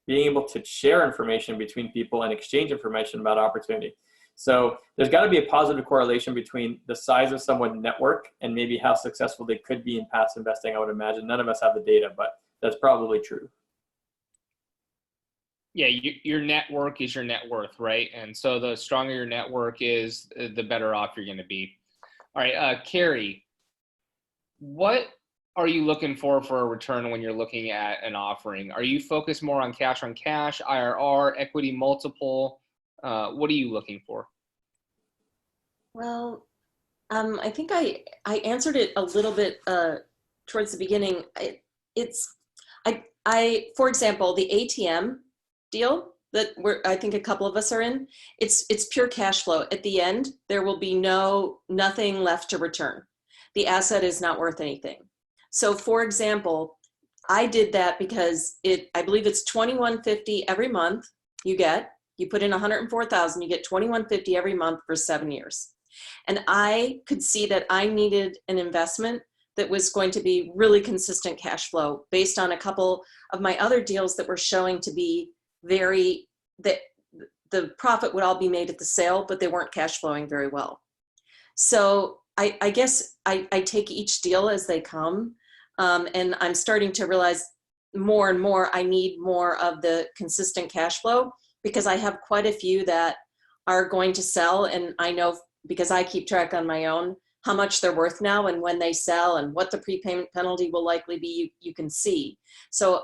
being able to share information between people and exchange information about opportunity. So there's got to be a positive correlation between the size of someone's network and maybe how successful they could be in passive investing. I would imagine none of us have the data, but that's probably true. Yeah, your network is your net worth, right? And so the stronger your network is, the better off you're going to be. All right, Carrie, what are you looking for a return when you're looking at an offering? Are you focused more on cash, IRR, equity multiple? What are you looking for? Well, I think I answered it a little bit towards the beginning. For example, the ATM deal that I think a couple of us are in, it's pure cash flow. At the end, there will be nothing left to return. The asset is not worth anything. So for example, I did that because I believe it's $21.50 every month you put in 104,000, you get $21.50 every month for 7 years. And I could see that I needed an investment that was going to be really consistent cash flow based on a couple of my other deals that were showing to be that the profit would all be made at the sale, but they weren't cash flowing very well. So I guess I take each deal as they come. And I'm starting to realize more and more I need more of the consistent cash flow because I have quite a few that are going to sell. And I know because I keep track on my own how much they're worth now and when they sell and what the prepayment penalty will likely be, you can see. So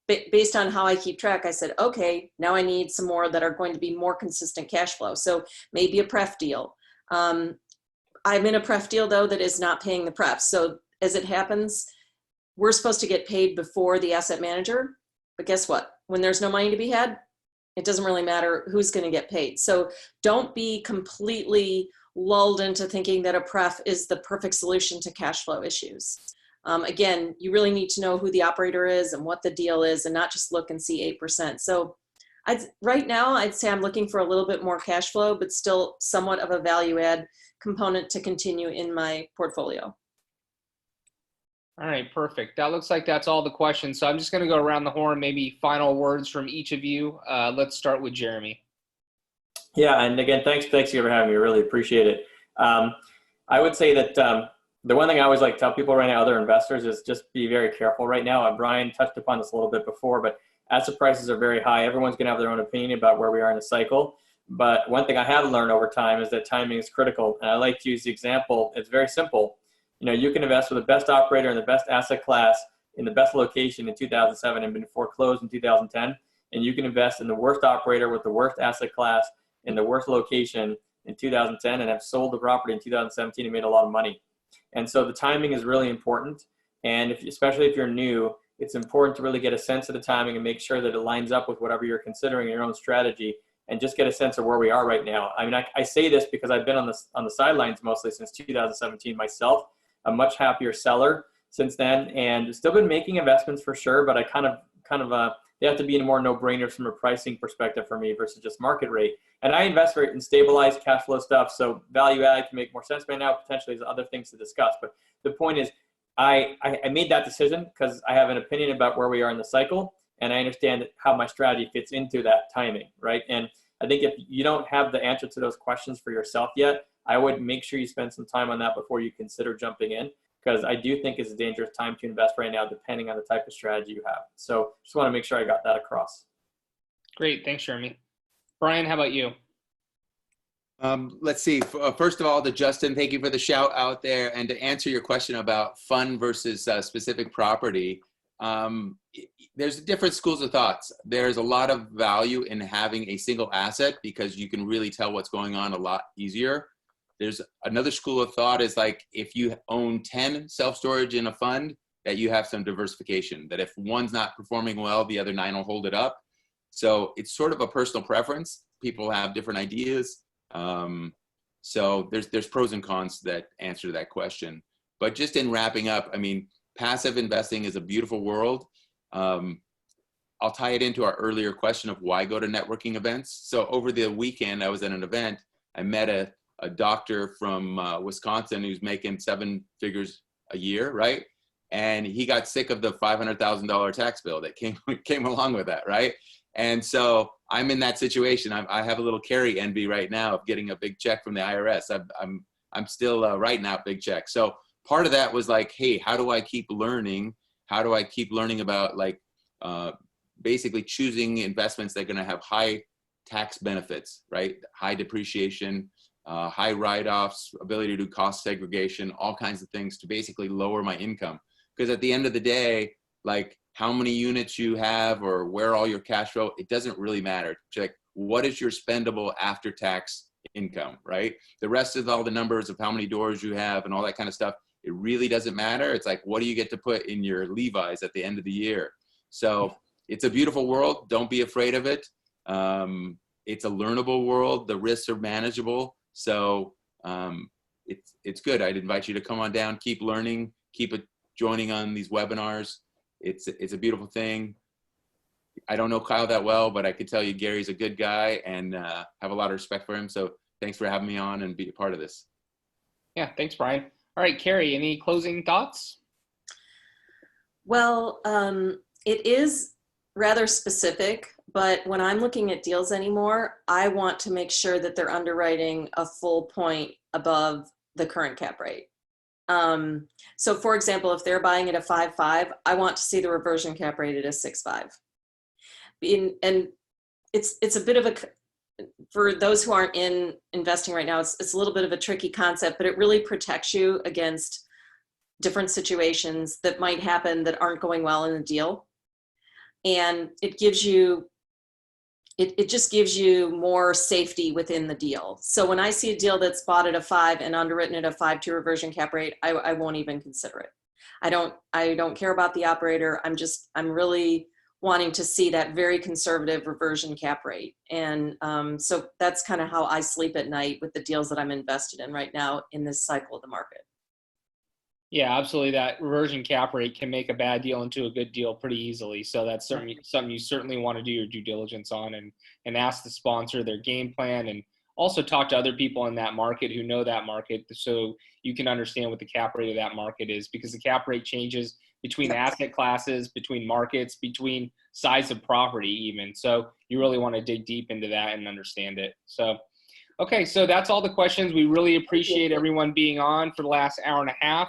based on how I keep track, I said, okay, now I need some more that are going to be more consistent cash flow. So maybe a pref deal. I'm in a pref deal though that is not paying the pref. So as it happens, we're supposed to get paid before the asset manager, but guess what? When there's no money to be had, it doesn't really matter who's going to get paid. So don't be completely lulled into thinking that a pref is the perfect solution to cash flow issues. Again, you really need to know who the operator is and what the deal is and not just look and see 8%. So right now, I'd say I'm looking for a little bit more cash flow, but still somewhat of a value add component to continue in my portfolio. All right, perfect. That looks like that's all the questions. So I'm just going to go around the horn, maybe final words from each of you. Let's start with Jeremy. Yeah, and again, thanks you for having me. I really appreciate it. I would say that the one thing I always like to tell people right now, other investors, is just be very careful right now. Brian touched upon this a little bit before, but asset prices are very high. Everyone's going to have their own opinion about where we are in the cycle. But one thing I have learned over time is that timing is critical. And I like to use the example. It's very simple. You can invest with the best operator in the best asset class in the best location in 2007 and been foreclosed in 2010. And you can invest in the worst operator with the worst asset class in the worst location in 2010 and have sold the property in 2017 and made a lot of money. And so the timing is really important. And especially if you're new, it's important to really get a sense of the timing and make sure that it lines up with whatever you're considering in your own strategy, and just get a sense of where we are right now. I mean, I say this because I've been on the sidelines mostly since 2017 myself. A much happier seller since then, and still been making investments for sure, but I kind of they have to be more no-brainers from a pricing perspective for me versus just market rate. And I invest in stabilized cash flow stuff, so value add can make more sense right now. Potentially there's other things to discuss, but the point is I made that decision because I have an opinion about where we are in the cycle, and I understand how my strategy fits into that timing, right? And I think if you don't have the answer to those questions for yourself yet, I would make sure you spend some time on that before you consider jumping in, because I do think it's a dangerous time to invest right now, depending on the type of strategy you have. So just want to make sure I got that across. Great. Thanks, Jeremy. Brian, how about you? Let's see. First of all, to Justin, thank you for the shout out there. And to answer your question about fund versus specific property, there's different schools of thoughts. There's a lot of value in having a single asset because you can really tell what's going on a lot easier. There's another school of thought is like if you own 10 self-storage in a fund, that you have some diversification, that if one's not performing well, the other 9 will hold it up. So it's sort of a personal preference. People have different ideas. So there's pros and cons that answer to that question. But just in wrapping up, I mean, passive investing is a beautiful world. I'll tie it into our earlier question of why go to networking events. So over the weekend, I was at an event. I met a doctor from Wisconsin who's making 7 figures a year, right? and he got sick of the $500,000 tax bill that came along with that, right? And so I'm in that situation. I have a little Carrie envy right now of getting a big check from the IRS. I'm still writing out big checks. So part of that was like, hey, how do I keep learning? How do I keep learning about like basically choosing investments that are going to have high tax benefits, right? High depreciation, high write-offs, ability to do cost segregation, all kinds of things to basically lower my income. Because at the end of the day, like how many units you have or where all your cash flow, it doesn't really matter. Check what is your spendable after-tax income, right? The rest of all the numbers of how many doors you have and all that kind of stuff, it really doesn't matter. It's like, what do you get to put in your Levi's at the end of the year? So it's a beautiful world. Don't be afraid of it. It's a learnable world. The risks are manageable. So it's good. I'd invite you to come on down, keep learning, keep joining on these webinars. It's a beautiful thing. I don't know Kyle that well, but I could tell you Gary's a good guy and have a lot of respect for him. So thanks for having me on and be a part of this. Yeah, thanks, Brian. All right, Carrie, any closing thoughts? Well, it is rather specific, but when I'm looking at deals anymore, I want to make sure that they're underwriting a full point above the current cap rate. So for example, if they're buying at a 5.5, I want to see the reversion cap rate at a 6.5. And it's a bit of a, for those who aren't in investing right now, it's a little bit of a tricky concept, but it really protects you against different situations that might happen that aren't going well in a deal. And it gives you, it just gives you more safety within the deal. So when I see a deal that's bought at a 5 and underwritten at a 5.2 reversion cap rate, I won't even consider it. I don't care about the operator. I'm really wanting to see that very conservative reversion cap rate. And so that's kind of how I sleep at night with the deals that I'm invested in right now in this cycle of the market. Yeah, absolutely. That reversion cap rate can make a bad deal into a good deal pretty easily. So that's something you certainly want to do your due diligence on and ask the sponsor their game plan and also talk to other people in that market who know that market so you can understand what the cap rate of that market is, because the cap rate changes between asset classes, between markets, between size of property even. So you really want to dig deep into that and understand it. So, okay, so that's all the questions. We really appreciate everyone being on for the last hour and a half.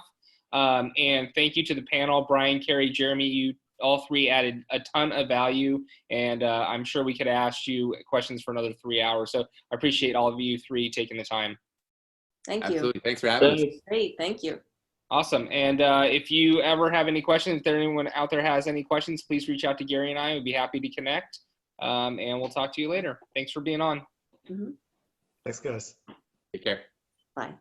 And thank you to the panel, Brian, Carrie, Jeremy. You all three added a ton of value, and I'm sure we could ask you questions for another 3 hours. So I appreciate all of you three taking the time. Thank you. Absolutely. Thanks for having us. Great. Thank you. Awesome. And if you ever have any questions, if there anyone out there has any questions, please reach out to Gary and I. We'd be happy to connect. And we'll talk to you later. Thanks for being on. Mm-hmm. Thanks, guys. Take care. Bye.